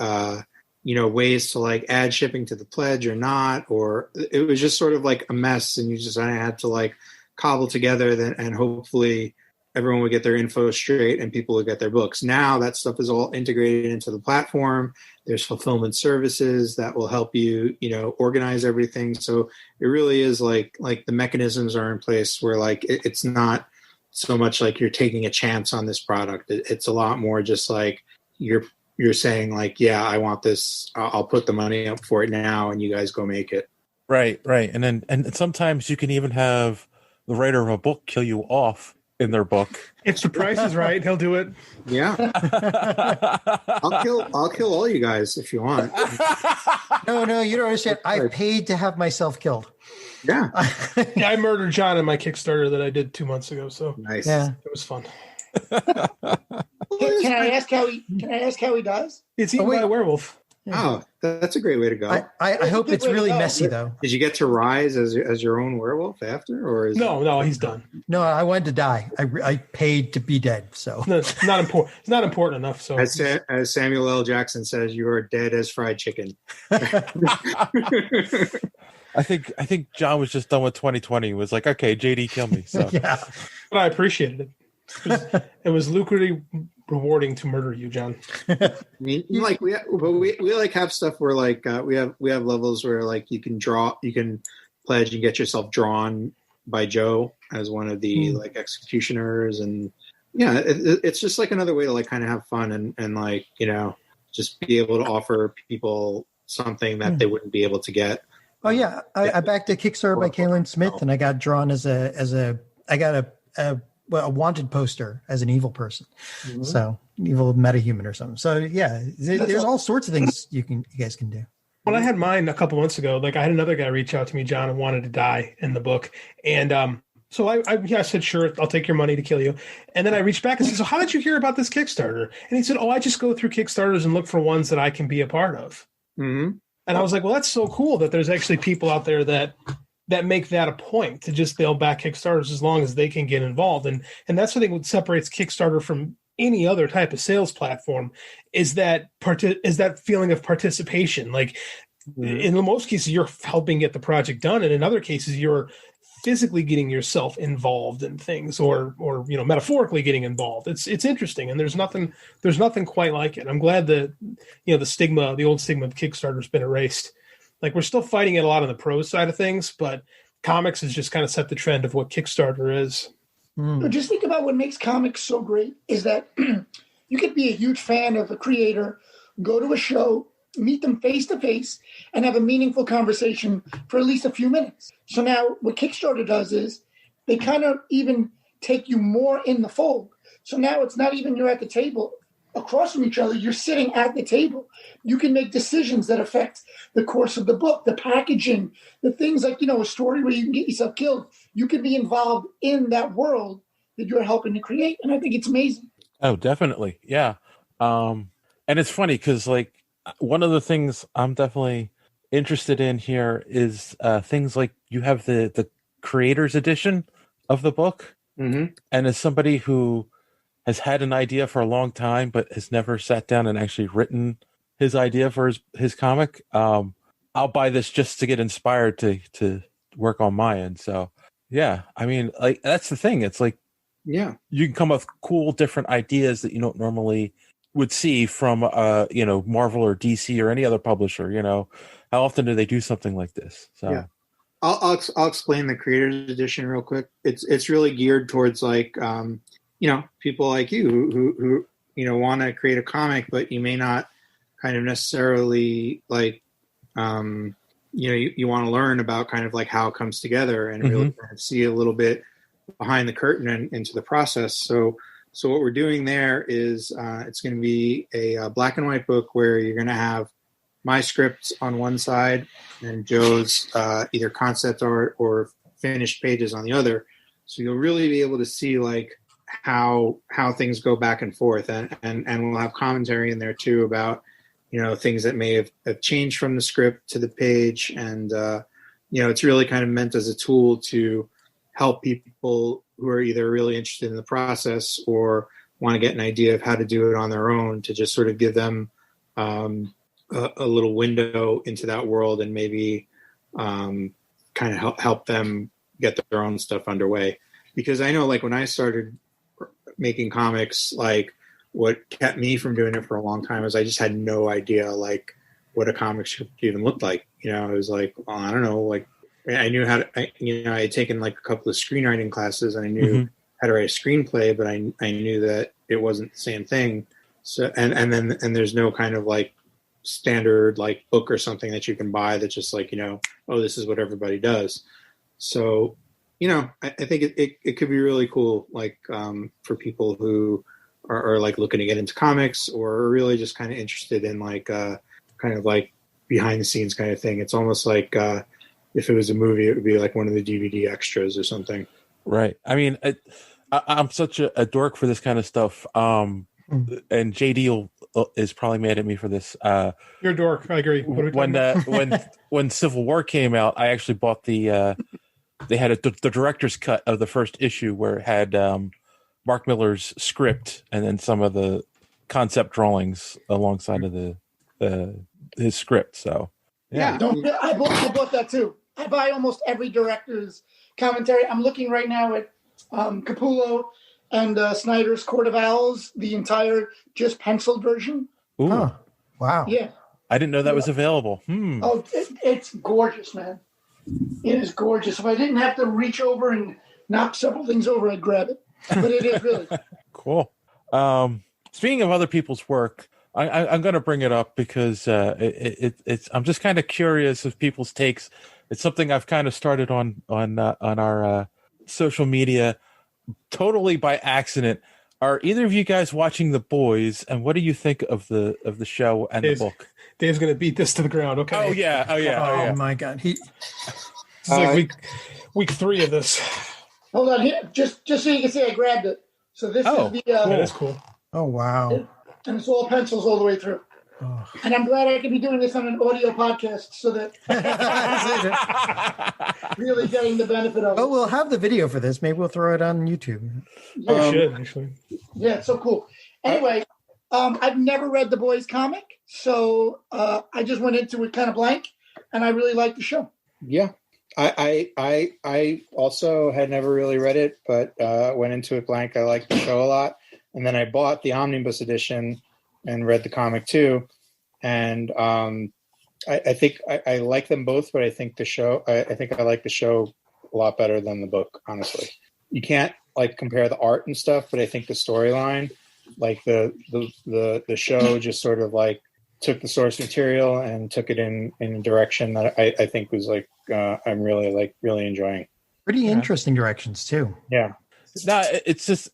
ways to like add shipping to the pledge or not, or it was just sort of like a mess, and you just had to like cobble together and hopefully everyone would get their info straight and people would get their books. Now that stuff is all integrated into the platform. There's fulfillment services that will help you, organize everything. So it really is like the mechanisms are in place where like it's not so much like you're taking a chance on this product. It's a lot more just like you're saying like, yeah, I want this. I'll put the money up for it now, and you guys go make it. Right. And sometimes you can even have the writer of a book kill you off in their book. If the price is right, he'll do it. Yeah. I'll kill all you guys if you want. No, you don't understand. I paid to have myself killed. Yeah. I murdered John in my Kickstarter that I did 2 months ago. So nice. Yeah. It was fun. Can I ask how he does? It's eaten by a werewolf. Oh, that's a great way to go. I hope it's really messy, though. Did you get to rise as your own werewolf after, or is No, he's done. No, I wanted to die. I paid to be dead, so no, it's not important. It's not important enough. So, as Samuel L. Jackson says, you are dead as fried chicken. I think John was just done with 2020. Was like, okay, JD, kill me. So yeah, but I appreciated it. It was lucratively rewarding to murder you, John. I mean, like we like have stuff where like we have levels where like you can pledge and get yourself drawn by Joe as one of the like executioners, and yeah, it's just like another way to like kind of have fun and like, you know, just be able to offer people something that they wouldn't be able to get. Oh yeah, I backed a Kickstarter by Kaylin Smith, and I got drawn as a wanted poster as an evil person, so evil metahuman or something. So yeah, there's all sorts of things you guys can do. When I had mine a couple months ago, like I had another guy reach out to me, John, and wanted to die in the book, and so I said, sure, I'll take your money to kill you. And then I reached back and said, so how did you hear about this Kickstarter? And he said, oh, I just go through Kickstarters and look for ones that I can be a part of. Mm-hmm. And I was like, well, that's so cool that there's actually people out there that make that a point to just they'll back Kickstarters as long as they can get involved. And that's the thing that separates Kickstarter from any other type of sales platform is that feeling of participation. Like in most cases, you're helping get the project done. And in other cases, you're physically getting yourself involved in things or you know, metaphorically getting involved. It's interesting. And there's nothing quite like it. I'm glad that, you know, the old stigma of Kickstarter has been erased. Like we're still fighting it a lot on the prose side of things, but comics has just kind of set the trend of what Kickstarter is. But just think about what makes comics so great is that you could be a huge fan of a creator, go to a show, meet them face to face, and have a meaningful conversation for at least a few minutes. So now what Kickstarter does is they kind of even take you more in the fold. So now it's not even you're at the table across from each other, you're sitting at the table. You can make decisions that affect the course of the book, the packaging, the things like, you know, a story where you can get yourself killed. You can be involved in that world that you're helping to create. And I think it's amazing. Oh, definitely. Yeah. And it's funny because like one of the things I'm definitely interested in here is things like you have the creator's edition of the book. Mm-hmm. And as somebody who has had an idea for a long time, but has never sat down and actually written his idea for his comic, I'll buy this just to get inspired to work on my end. So yeah, I mean, like that's the thing. It's like, yeah, you can come up with cool, different ideas that you don't normally would see from, you know, Marvel or DC or any other publisher. You know, how often do they do something like this? So yeah. I'll explain the creator's edition real quick. It's really geared towards like, you know, people like you who you know, want to create a comic, but you may not kind of necessarily like, you know, you want to learn about kind of like how it comes together and really kind of see a little bit behind the curtain and into the process. So what we're doing there is it's going to be a black and white book where you're going to have my scripts on one side and Joe's either concept art or finished pages on the other. So you'll really be able to see like how things go back and forth, and we'll have commentary in there too about, you know, things that may have changed from the script to the page, and you know, it's really kind of meant as a tool to help people who are either really interested in the process or want to get an idea of how to do it on their own, to just sort of give them a little window into that world and maybe kind of help them get their own stuff underway. Because I know, like, when I started making comics, like, what kept me from doing it for a long time is I just had no idea, like, what a comic should even look like. You know, I was like, well, I don't know, like, I knew how to, I had taken like a couple of screenwriting classes and I knew how to write a screenplay, but I knew that it wasn't the same thing. So, and there's no kind of like standard like book or something that you can buy that's just like, you know, oh, this is what everybody does. So, you know, I think it could be really cool, like, for people who are like looking to get into comics or are really just kind of interested in like, kind of like behind the scenes kind of thing. It's almost like, if it was a movie, it would be like one of the DVD extras or something. Right. I mean, I'm such a dork for this kind of stuff. and JD is probably mad at me for this. You're a dork. I agree. When Civil War came out, I actually bought the. They had the director's cut of the first issue where it had Mark Millar's script and then some of the concept drawings alongside of his script. So yeah, I bought that too. I buy almost every director's commentary. I'm looking right now at Capullo and Snyder's Court of Owls, the entire just penciled version. Ooh. Huh. Wow. Yeah. I didn't know that was available. Oh, it's gorgeous, man. It is gorgeous. If I didn't have to reach over and knock several things over, I'd grab it. But it is really cool. Speaking of other people's work, I'm going to bring it up because it's. I'm just kind of curious of people's takes. It's something I've kind of started on our social media, totally by accident. Are either of you guys watching The Boys? And what do you think of the show and the book? Dave's going to beat this to the ground. Okay. Oh yeah. Oh my God. It's like week 3 of this. Hold on here, just so you can see, I grabbed it. So this is the. That's cool. Oh wow. And it's all pencils all the way through. Oh. And I'm glad I can be doing this on an audio podcast so that really getting the benefit of it. Oh, we'll have the video for this. Maybe we'll throw it on YouTube. Yeah, we should actually. Yeah, it's so cool. Anyway, I've never read the Boys comic, so I just went into it kind of blank, and I really liked the show. Yeah, I also had never really read it, but went into it blank. I liked the show a lot, and then I bought the omnibus edition and read the comic too. And I think I like them both, but I think the show. I think I like the show a lot better than the book. Honestly, you can't like compare the art and stuff, but I think the storyline, like the show, just sort of like took the source material and took it in a direction that I think was like I'm really enjoying. Pretty interesting directions too. Yeah. No, it's just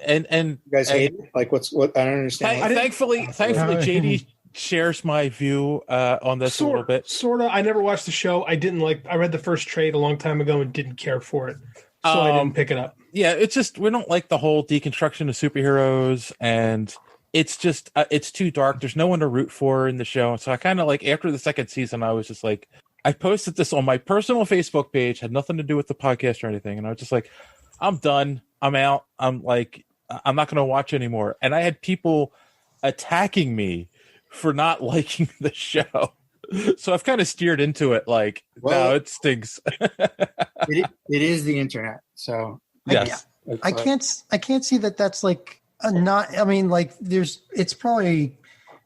and you guys hate it? Like what I don't understand. Thankfully, JD shares my view on this a little bit. Sort of. I never watched the show. I read the first trade a long time ago and didn't care for it, so I didn't pick it up. Yeah, it's just we don't like the whole deconstruction of superheroes, and it's just it's too dark. There's no one to root for in the show, so I kind of like after the second season, I was just like, I posted this on my personal Facebook page, had nothing to do with the podcast or anything, and I was just like, I'm done. I'm out. I'm not going to watch anymore. And I had people attacking me for not liking the show. So I've kind of steered into it like, no, it stinks. it is the internet. So yes. I can't see that that's like it's probably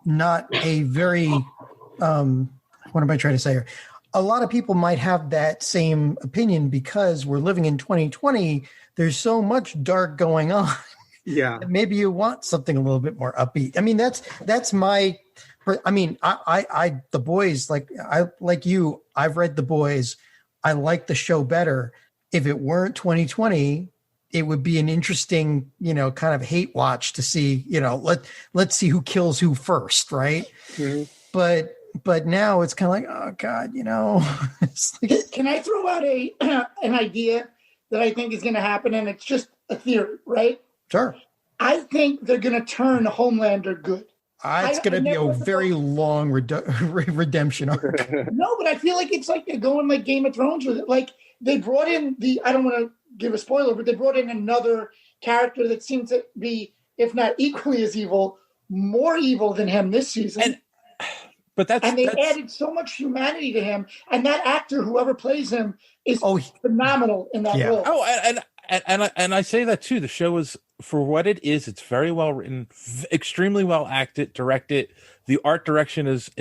not a very, what am I trying to say here? A lot of people might have that same opinion because we're living in 2020. There's so much dark going on. Yeah. Maybe you want something a little bit more upbeat. I mean, that's my, I mean, I The Boys, like you, I've read The Boys. I like the show better. If it weren't 2020, it would be an interesting, kind of hate watch to see, let's see who kills who first. Right. Mm-hmm. But now it's kind of like, oh God, it's like, can I throw out an idea that I think is going to happen? And it's just a theory, right? Sure. I think they're going to turn Homelander good. It's going to be a very long redemption arc. No, but I feel like it's like they're going like Game of Thrones with it. Like they brought in I don't want to give a spoiler, but they brought in another character that seems to be, if not equally as evil, more evil than him this season. And they added so much humanity to him. And that actor, whoever plays him, is phenomenal in that role. Oh, and I say that too. The show is, for what it is, it's very well written, extremely well acted, directed. The art direction is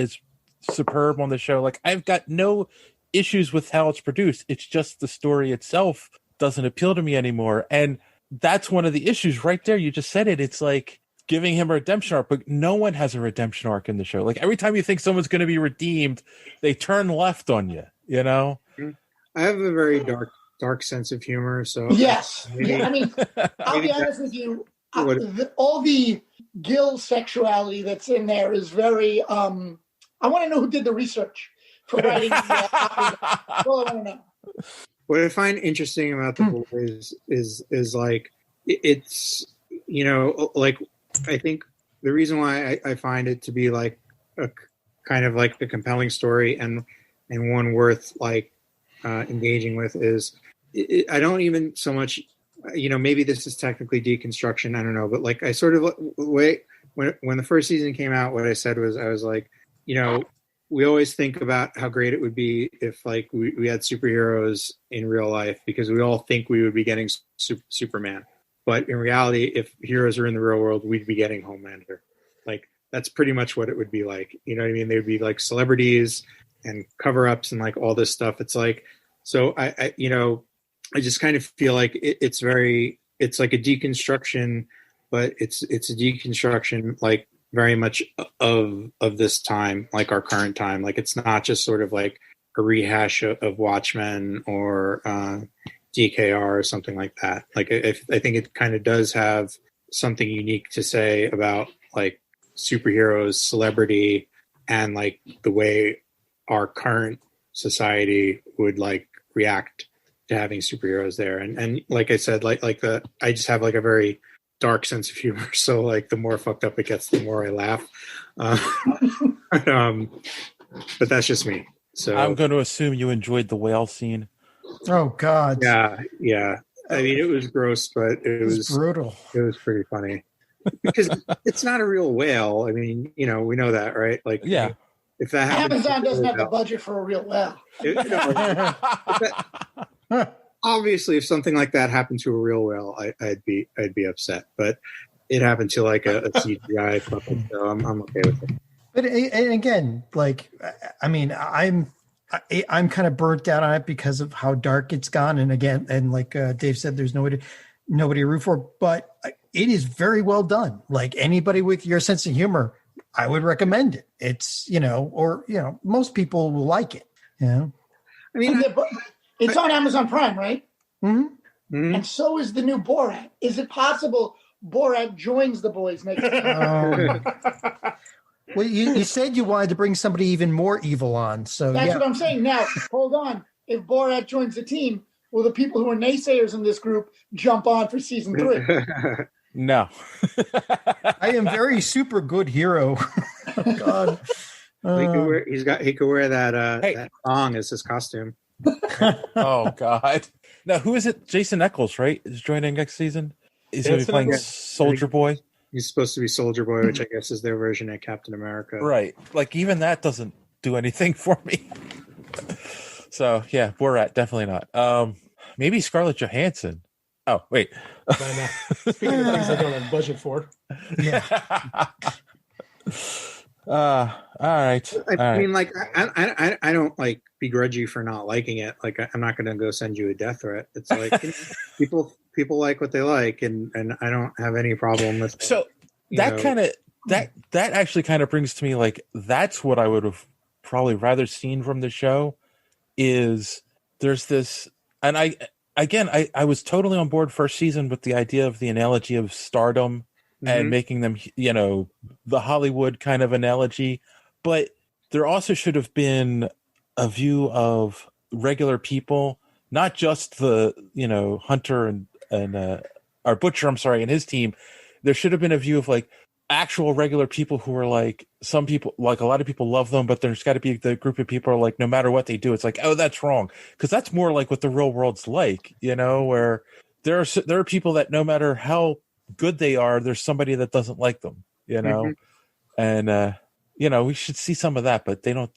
superb on the show. Like, I've got no issues with how it's produced. It's just the story itself doesn't appeal to me anymore. And that's one of the issues right there. You just said it. It's like giving him a redemption arc, but no one has a redemption arc in the show. Like, every time you think someone's going to be redeemed, they turn left on you, I have a very dark sense of humor. So yes. Yeah, I mean, I'll be honest with you. All the Gil sexuality that's in there is very, I want to know who did the research for writing. Well, I want to know. What I find interesting about The Boys is like, it's like I think the reason why I find it to be like a kind of like a compelling story and one worth like engaging with is I don't even so much, maybe this is technically deconstruction. I don't know, but like I sort of when the first season came out, what I said was I was like, we always think about how great it would be if like we had superheroes in real life because we all think we would be getting Superman. But in reality, if heroes are in the real world, we'd be getting Homelander. Like that's pretty much what it would be like. You know what I mean? They'd be like celebrities and cover-ups and like all this stuff. It's like, so I just kind of feel like it's like a deconstruction, but it's a deconstruction like very much of this time, like our current time. Like it's not just sort of like a rehash of Watchmen or DKR or something like that. Like I think it kind of does have something unique to say about like superheroes, celebrity, and like the way our current society would like react to having superheroes there. And like I said, like I just have like a very dark sense of humor. So like the more fucked up it gets, the more I laugh. But that's just me. So I'm going to assume you enjoyed the whale scene. Oh God. Yeah. I mean, it was gross, but it was brutal. It was pretty funny because it's not a real whale. I mean, we know that, right? Like, yeah. If that happens, Amazon doesn't have the budget for a real whale. Obviously, if something like that happened to a real whale, I'd be upset. But it happened to like a CGI puppet, so I'm okay with it. But and again, like I mean, I'm kind of burnt out on it because of how dark it's gone. And again, and like Dave said, there's nobody to root for. But it is very well done. Like anybody with your sense of humor, I would recommend it. It's most people will like it. I mean, it's on Amazon Prime, right? Mm-hmm. Mm-hmm. And so is the new Borat. Is it possible Borat joins the boys next year? Well, you said you wanted to bring somebody even more evil on, so that's what I'm saying. Now, hold on. If Borat joins the team, will the people who are naysayers in this group jump on for season 3? No. I am very super good hero. Oh, God. He could wear that thong as his costume. Oh God. Now who is it? Jason Eccles, right? Is joining next season? Is he playing Soldier Boy? He's supposed to be Soldier Boy, which I guess is their version of Captain America. Right. Like even that doesn't do anything for me. So yeah, Borat, definitely not. Maybe Scarlett Johansson. Oh, wait. Speaking of things I don't have budget for. Yeah. All right. I mean, like, I don't like begrudge you for not liking it. Like, I'm not going to go send you a death threat. It's like people like what they like, and I don't have any problem with. So that actually kind of brings to me like that's what I would have probably rather seen from the show. Is there's this, and I was totally on board first season with the idea of the analogy of stardom. And making them, the Hollywood kind of analogy. But there also should have been a view of regular people, not just the, Hunter and our Butcher, and his team. There should have been a view of like actual regular people who are like, some people, like a lot of people love them, but there's got to be the group of people are like, no matter what they do, it's like, oh, that's wrong. Because that's more like what the real world's like, where there are people that no matter how good they are, there's somebody that doesn't like them, and we should see some of that, but they don't,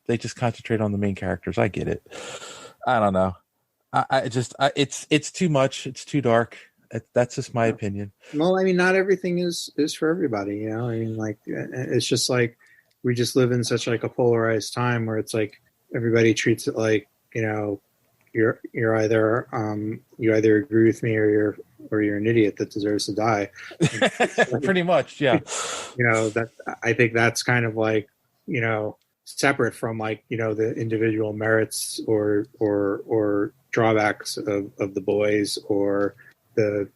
they just concentrate on the main characters. I get it. I don't know. It's too much. It's too dark. That's just my opinion. Well, I mean, not everything is for everybody, I mean, like, it's just like we just live in such like a polarized time where it's like everybody treats it like, you're either you either agree with me or you're an idiot that deserves to die. Pretty much, yeah. That I think that's kind of like, separate from like, the individual merits or drawbacks of the boys or the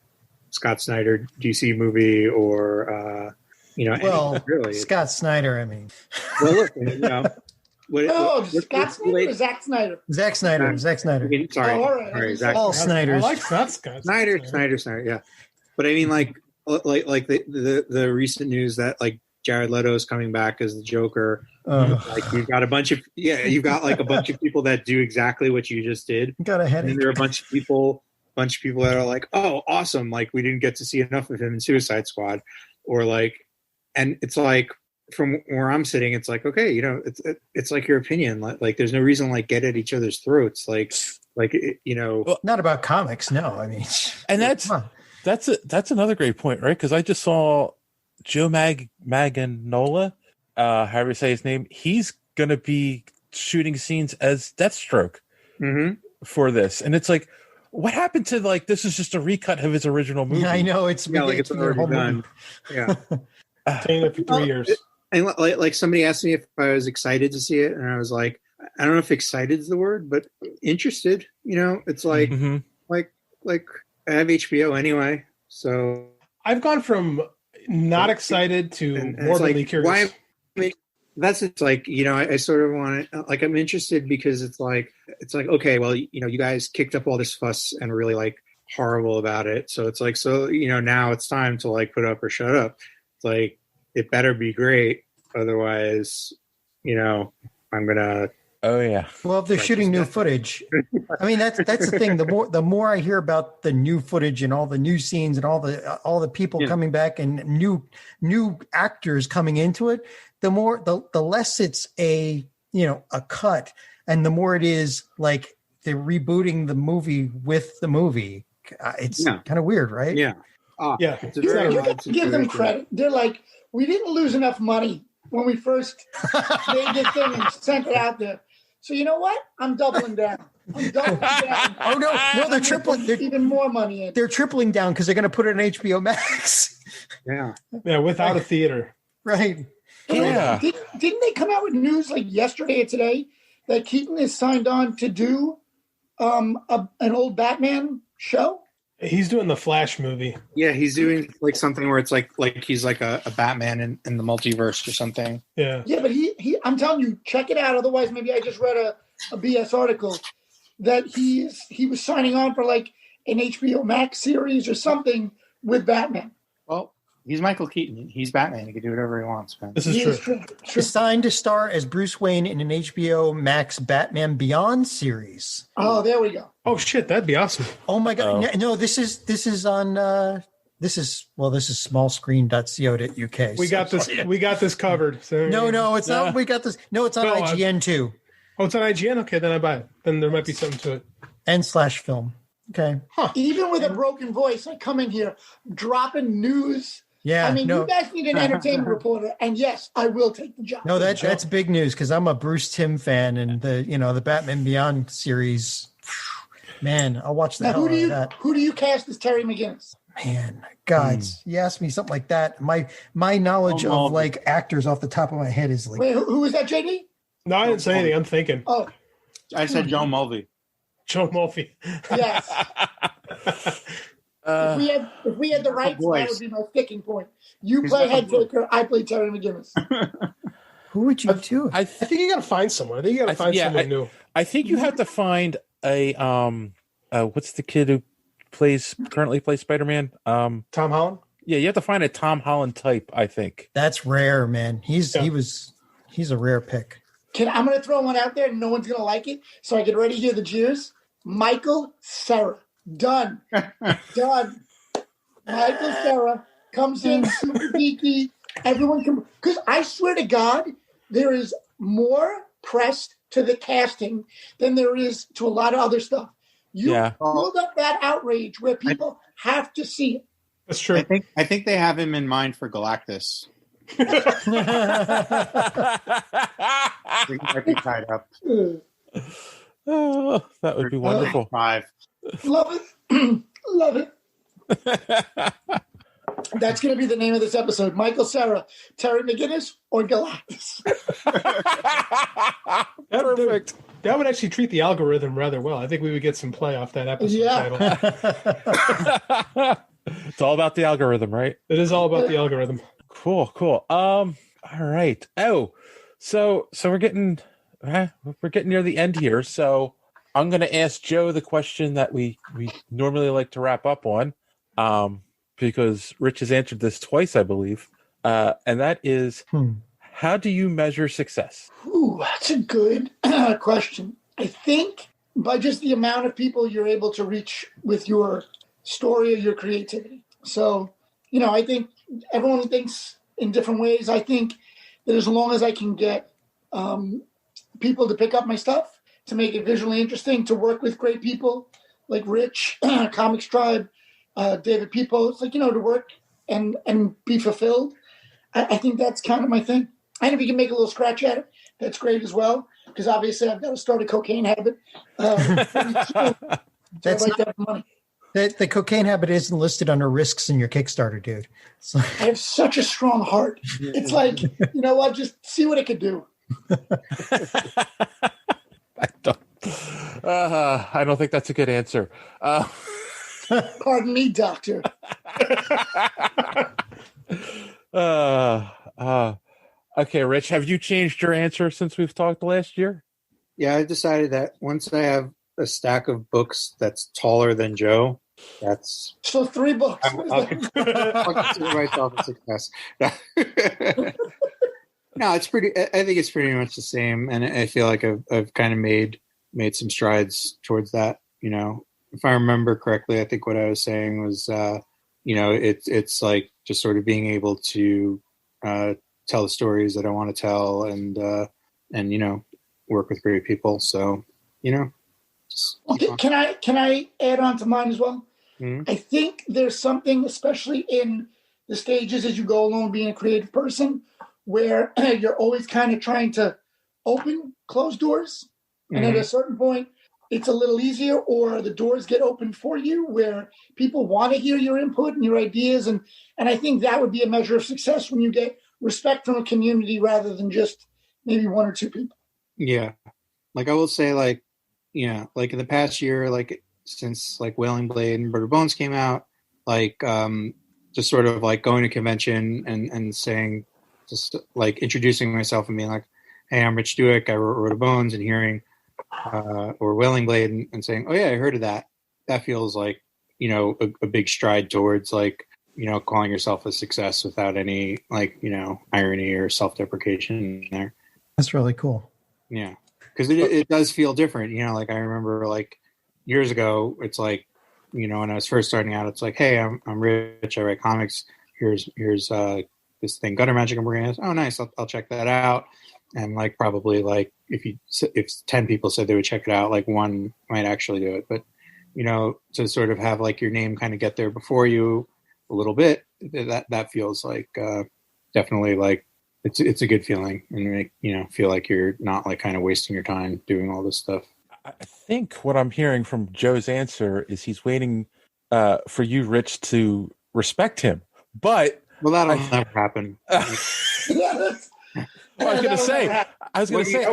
Scott Snyder DC movie or really. Scott Snyder, I mean. Well, look, Scott Snyder or Zack Snyder? Zack Snyder. I mean, sorry. Oh, all right. Sorry, Zack All Snyders. I like Scott Snyder, yeah. But I mean, like, like the recent news that like Jared Leto is coming back as the Joker. Like you've got a bunch of people that do exactly what you just did. Got a headache. And there are a bunch of people that are like, oh, awesome! Like we didn't get to see enough of him in Suicide Squad, or like, and it's like from where I'm sitting, it's like, okay, you know, it's like your opinion. Like there's no reason to, like, get at each other's throats. Like you know, well, not about comics. No, I mean, and that's another great point, right? Because I just saw Joe Maganola, however you say his name. He's going to be shooting scenes as Deathstroke for this, and it's like, what happened to, like, this is just a recut of his original movie? Yeah, I know it's already done. Yeah, staying there for 3 years. And like somebody asked me if I was excited to see it, and I was like, I don't know if excited is the word, but interested. You know, it's like like I have HBO anyway, so I've gone from not excited to morbidly curious. That's it's like, you know, I sort of want to, like, I'm interested because it's like okay, well, you know, you guys kicked up all this fuss and were really like horrible about it, so it's like, so, you know, now it's time to like put up or shut up. It's like, it better be great, otherwise, you know, I'm gonna. Oh yeah. Well, if they're shooting new footage, I mean, that's the thing. The more I hear about the new footage and all the new scenes and all the people coming back and new actors coming into it, the less it's a cut, and the more it is like they're rebooting the movie with the movie. It's kind of weird, right? Yeah. You got to give them credit. They're like, we didn't lose enough money when we first made this thing and sent it out there. So you know what? I'm doubling down. Oh no, they're tripling. They're even more money in. They're tripling down because they're going to put it on HBO Max. Yeah, without a theater. Right. Yeah. Didn't they come out with news like yesterday or today that Keaton is signed on to do an old Batman show? He's doing the Flash movie. Yeah, he's doing like something where it's like he's like a Batman in the multiverse or something. Yeah. Yeah, but he I'm telling you, check it out. Otherwise, maybe I just read a BS article that he was signing on for like an HBO Max series or something with Batman. Well, he's Michael Keaton. He's Batman. He can do whatever he wants, man. This is true. He's signed to star as Bruce Wayne in an HBO Max Batman Beyond series. Oh, there we go. Oh shit, that'd be awesome. Oh my god! No, this is on. This is smallscreen.co.uk. We got this. We got this covered. So, no, it's not. We got this. No, it's on IGN too. Oh, it's on IGN. Okay, then I buy it. Then there might be something to it. And /film. Okay. Huh. Even with a broken voice, I come in here dropping news. Yeah, I mean, you guys need an entertainment reporter, and yes, I will take the job. No, that's big news because I'm a Bruce Timm fan, and the Batman Beyond series. Man, I'll watch the hell out of that. Who do you cast as Terry McGinnis? Man, God, you asked me something like that. My knowledge of like actors off the top of my head is like. Wait, who is that, JD? No, I didn't say anything. I'm thinking. Oh, I said Joe Mulvey. Joe Mulvey. Yes. If we had the rights, that would be my sticking point. You play Head Taker, I play Terry McGinnis. Who would you do? I think you got to find someone. I think you got to find someone new. I think you have to find a what's the kid who currently plays Spider-Man? Tom Holland. Yeah, you have to find a Tom Holland type. I think that's rare, man. He's a rare pick. I'm going to throw one out there, and no one's going to like it, so I get ready to hear the jeers. Michael Cera. Done. Michael Cera comes in super geeky. Everyone can, because I swear to God, there is more press to the casting than there is to a lot of other stuff. You build up that outrage where people have to see it. That's true. I think they have him in mind for Galactus. He might be tied up. Oh, that would be wonderful. 5. Love it. Love it. That's going to be the name of this episode. Michael Cera, Terry McGinnis, or Galactus. Perfect. That would actually treat the algorithm rather well. I think we would get some play off that episode title. It's all about the algorithm, right? It is all about the algorithm. Cool. All right. Oh, so we're getting near the end here. So I'm going to ask Joe the question that we normally like to wrap up on. because Rich has answered this twice, I believe. And that is, how do you measure success? Ooh, that's a good question. I think by just the amount of people you're able to reach with your story or your creativity. So, I think everyone thinks in different ways. I think that as long as I can get people to pick up my stuff, to make it visually interesting, to work with great people like Rich, Comics Tribe, David Peepo, it's to work and be fulfilled. I think that's kind of my thing. And if you can make a little scratch at it, that's great as well. Because obviously I've got to start a cocaine habit. That's not money. The cocaine habit isn't listed under risks in your Kickstarter, dude. So. I have such a strong heart. It's like, you know what? Just see what it could do. I don't think that's a good answer. Pardon me, doctor. Okay, Rich, have you changed your answer since we've talked last year? Yeah, I decided that once I have a stack of books that's taller than Joe, that's... So 3 books. I'll consider myself a success. No, it's pretty... I think it's pretty much the same, and I feel like I've kind of made some strides towards that. If I remember correctly, I think what I was saying was, it's like just sort of being able to tell the stories that I want to tell, and work with great people. So, Okay, can I add on to mine as well? Mm-hmm. I think there's something, especially in the stages as you go along, being a creative person, where you're always kind of trying to open closed doors. And at a certain point, it's a little easier, or the doors get open for you where people want to hear your input and your ideas. And I think that would be a measure of success when you get respect from a community rather than just maybe 1 or 2 people. Yeah. Like I will say, like in the past year, like since like Wailing Blade and Bird Bones came out, like just sort of like going to convention and saying, just like introducing myself and being like, hey, I'm Rich Douek, I wrote a Bones, and hearing or Wailing Blade and saying, oh yeah, I heard of that. That feels like, a big stride towards like, calling yourself a success without any like, irony or self-deprecation in there. That's really cool. Yeah. Because it does feel different. Like I remember like years ago, it's like, when I was first starting out, it's like, hey, I'm Rich, I write comics. Here's this thing, Gutter Magic, I'm working on. Oh, nice. I'll check that out. And like probably like if 10 people said they would check it out, like 1 might actually do it. But to sort of have like your name kind of get there before you a little bit, that feels like definitely like it's a good feeling, and make feel like you're not like kind of wasting your time doing all this stuff. I think what I'm hearing from Joe's answer is he's waiting for you, Rich, to respect him. But that'll never happen. I was going to say,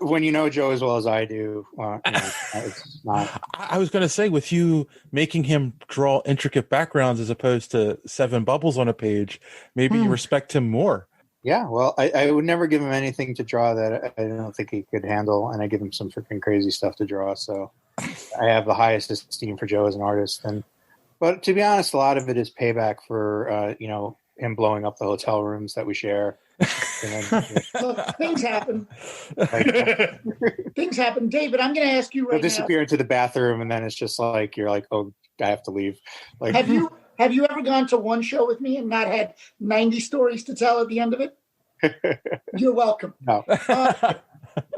when you know Joe as well as I do, it's not. I was going to say, with you making him draw intricate backgrounds as opposed to 7 bubbles on a page, maybe you respect him more. Yeah, well, I would never give him anything to draw that I don't think he could handle, and I give him some freaking crazy stuff to draw. So I have the highest esteem for Joe as an artist, but to be honest, a lot of it is payback for him blowing up the hotel rooms that we share. Look, things happen. Things happen, David. I'm going to ask you right now. He'll disappear into the bathroom, and then it's just like you're like, oh, I have to leave. Like, have you ever gone to one show with me and not had 90 stories to tell at the end of it? You're welcome. No.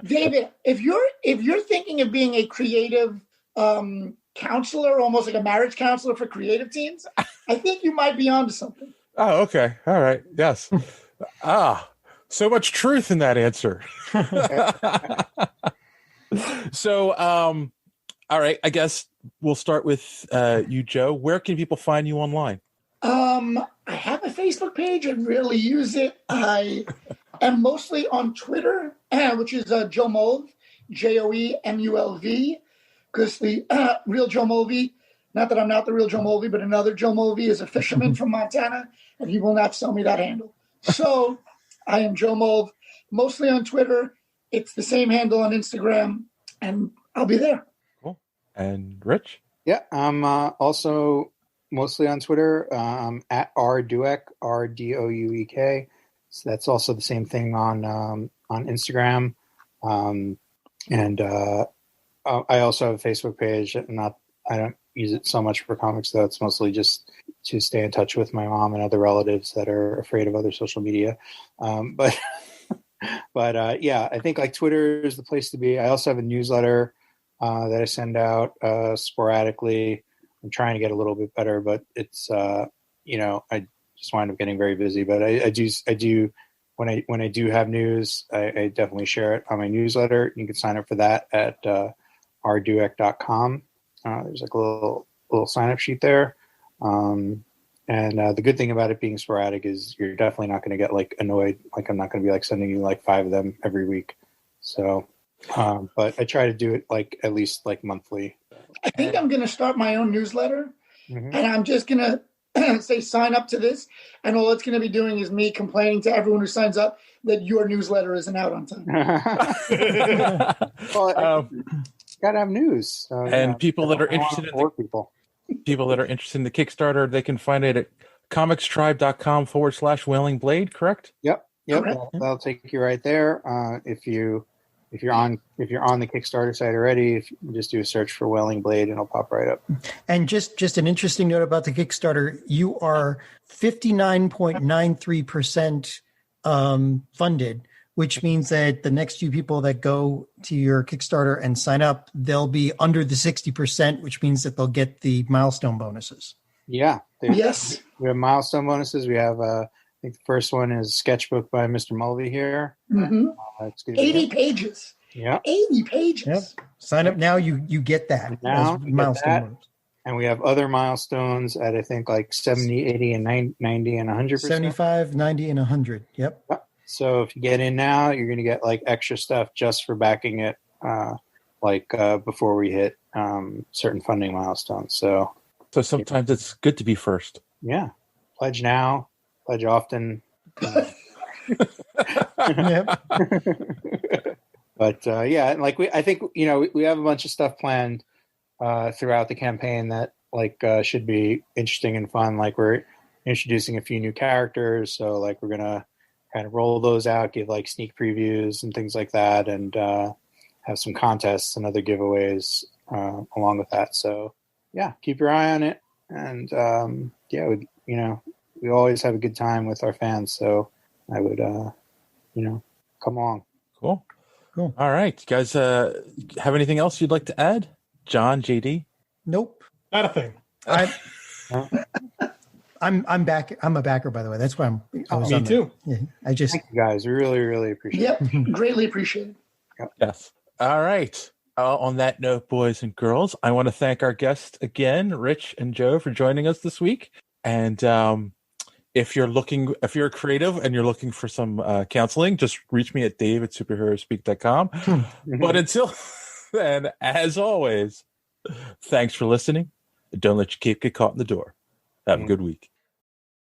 David, if you're thinking of being a creative counselor, almost like a marriage counselor for creative teens, I think you might be onto something. Oh, okay. All right. Yes. So much truth in that answer. So, all right. I guess we'll start with you, Joe. Where can people find you online? I have a Facebook page. I rarely use it. I am mostly on Twitter, which is Joe Mulvey, JoeMulv, because the real Joe Mulvey, not that I'm not the real Joe Mulvey, but another Joe Mulvey is a fisherman from Montana, and he will not sell me that handle. So I am Joe Mulvey, mostly on Twitter. It's the same handle on Instagram, and I'll be there. Cool. And Rich? Yeah, I'm also, mostly on Twitter, at Douek, RDOUEK. So that's also the same thing on Instagram. And I also have a Facebook page. I don't use it so much for comics, though. It's mostly just to stay in touch with my mom and other relatives that are afraid of other social media. But yeah, I think like Twitter is the place to be. I also have a newsletter that I send out sporadically. I'm trying to get a little bit better, but it's I just wind up getting very busy. But I do when I do have news, I definitely share it on my newsletter. You can sign up for that at rdouek.com. There's like a little sign up sheet there. And the good thing about it being sporadic is you're definitely not going to get like annoyed. Like I'm not going to be like sending you like 5 of them every week. So, but I try to do it like at least like monthly. I think I'm going to start my own newsletter, and I'm just going to say sign up to this, and all it's going to be doing is me complaining to everyone who signs up that your newsletter isn't out on time. Well, gotta have news. And people that are interested in people that are interested in the Kickstarter, they can find it at comicstribe.com/Wailing Blade, correct? Yep. That'll take you right there. If you're on the Kickstarter site already, if you just do a search for Wailing Blade and it'll pop right up. And just an interesting note about the Kickstarter, you are 59.93% funded, which means that the next few people that go to your Kickstarter and sign up, they'll be under the 60%, which means that they'll get the milestone bonuses. Yeah. Yes. We have milestone bonuses. We have, I think the first one is a sketchbook by Mr. Mulvey here. Mm-hmm. 80 pages. Yeah. 80 pages. Yep. Sign up now, you get that. Now, milestone bonus. And we have other milestones at, I think, like 70, 80, and 90, and 100%. 75, 90, and 100. Yep. So if you get in now, you're going to get like extra stuff just for backing it, before we hit certain funding milestones. So sometimes it's good to be first. Yeah. Pledge now, pledge often. But I think we have a bunch of stuff planned throughout the campaign that should be interesting and fun. Like we're introducing a few new characters, so like we're gonna kind of roll those out, give like sneak previews and things like that, and have some contests and other giveaways along with that. So yeah, keep your eye on it, and we always have a good time with our fans. So I would come along. Cool. All right, you guys have anything else you'd like to add? John, JD? Nope. Not a thing. I'm back. I'm a backer, by the way. That's why I was me too. Yeah, Thank you guys. We really, really appreciate it. Yep, greatly appreciated. Yep. Yes. All right. On that note, boys and girls, I want to thank our guests again, Rich and Joe, for joining us this week. And if you're a creative and you're looking for some counseling, just reach me at dave@superheroespeak.com. But until then, as always, thanks for listening. Don't let your cape get caught in the door. Have a good week.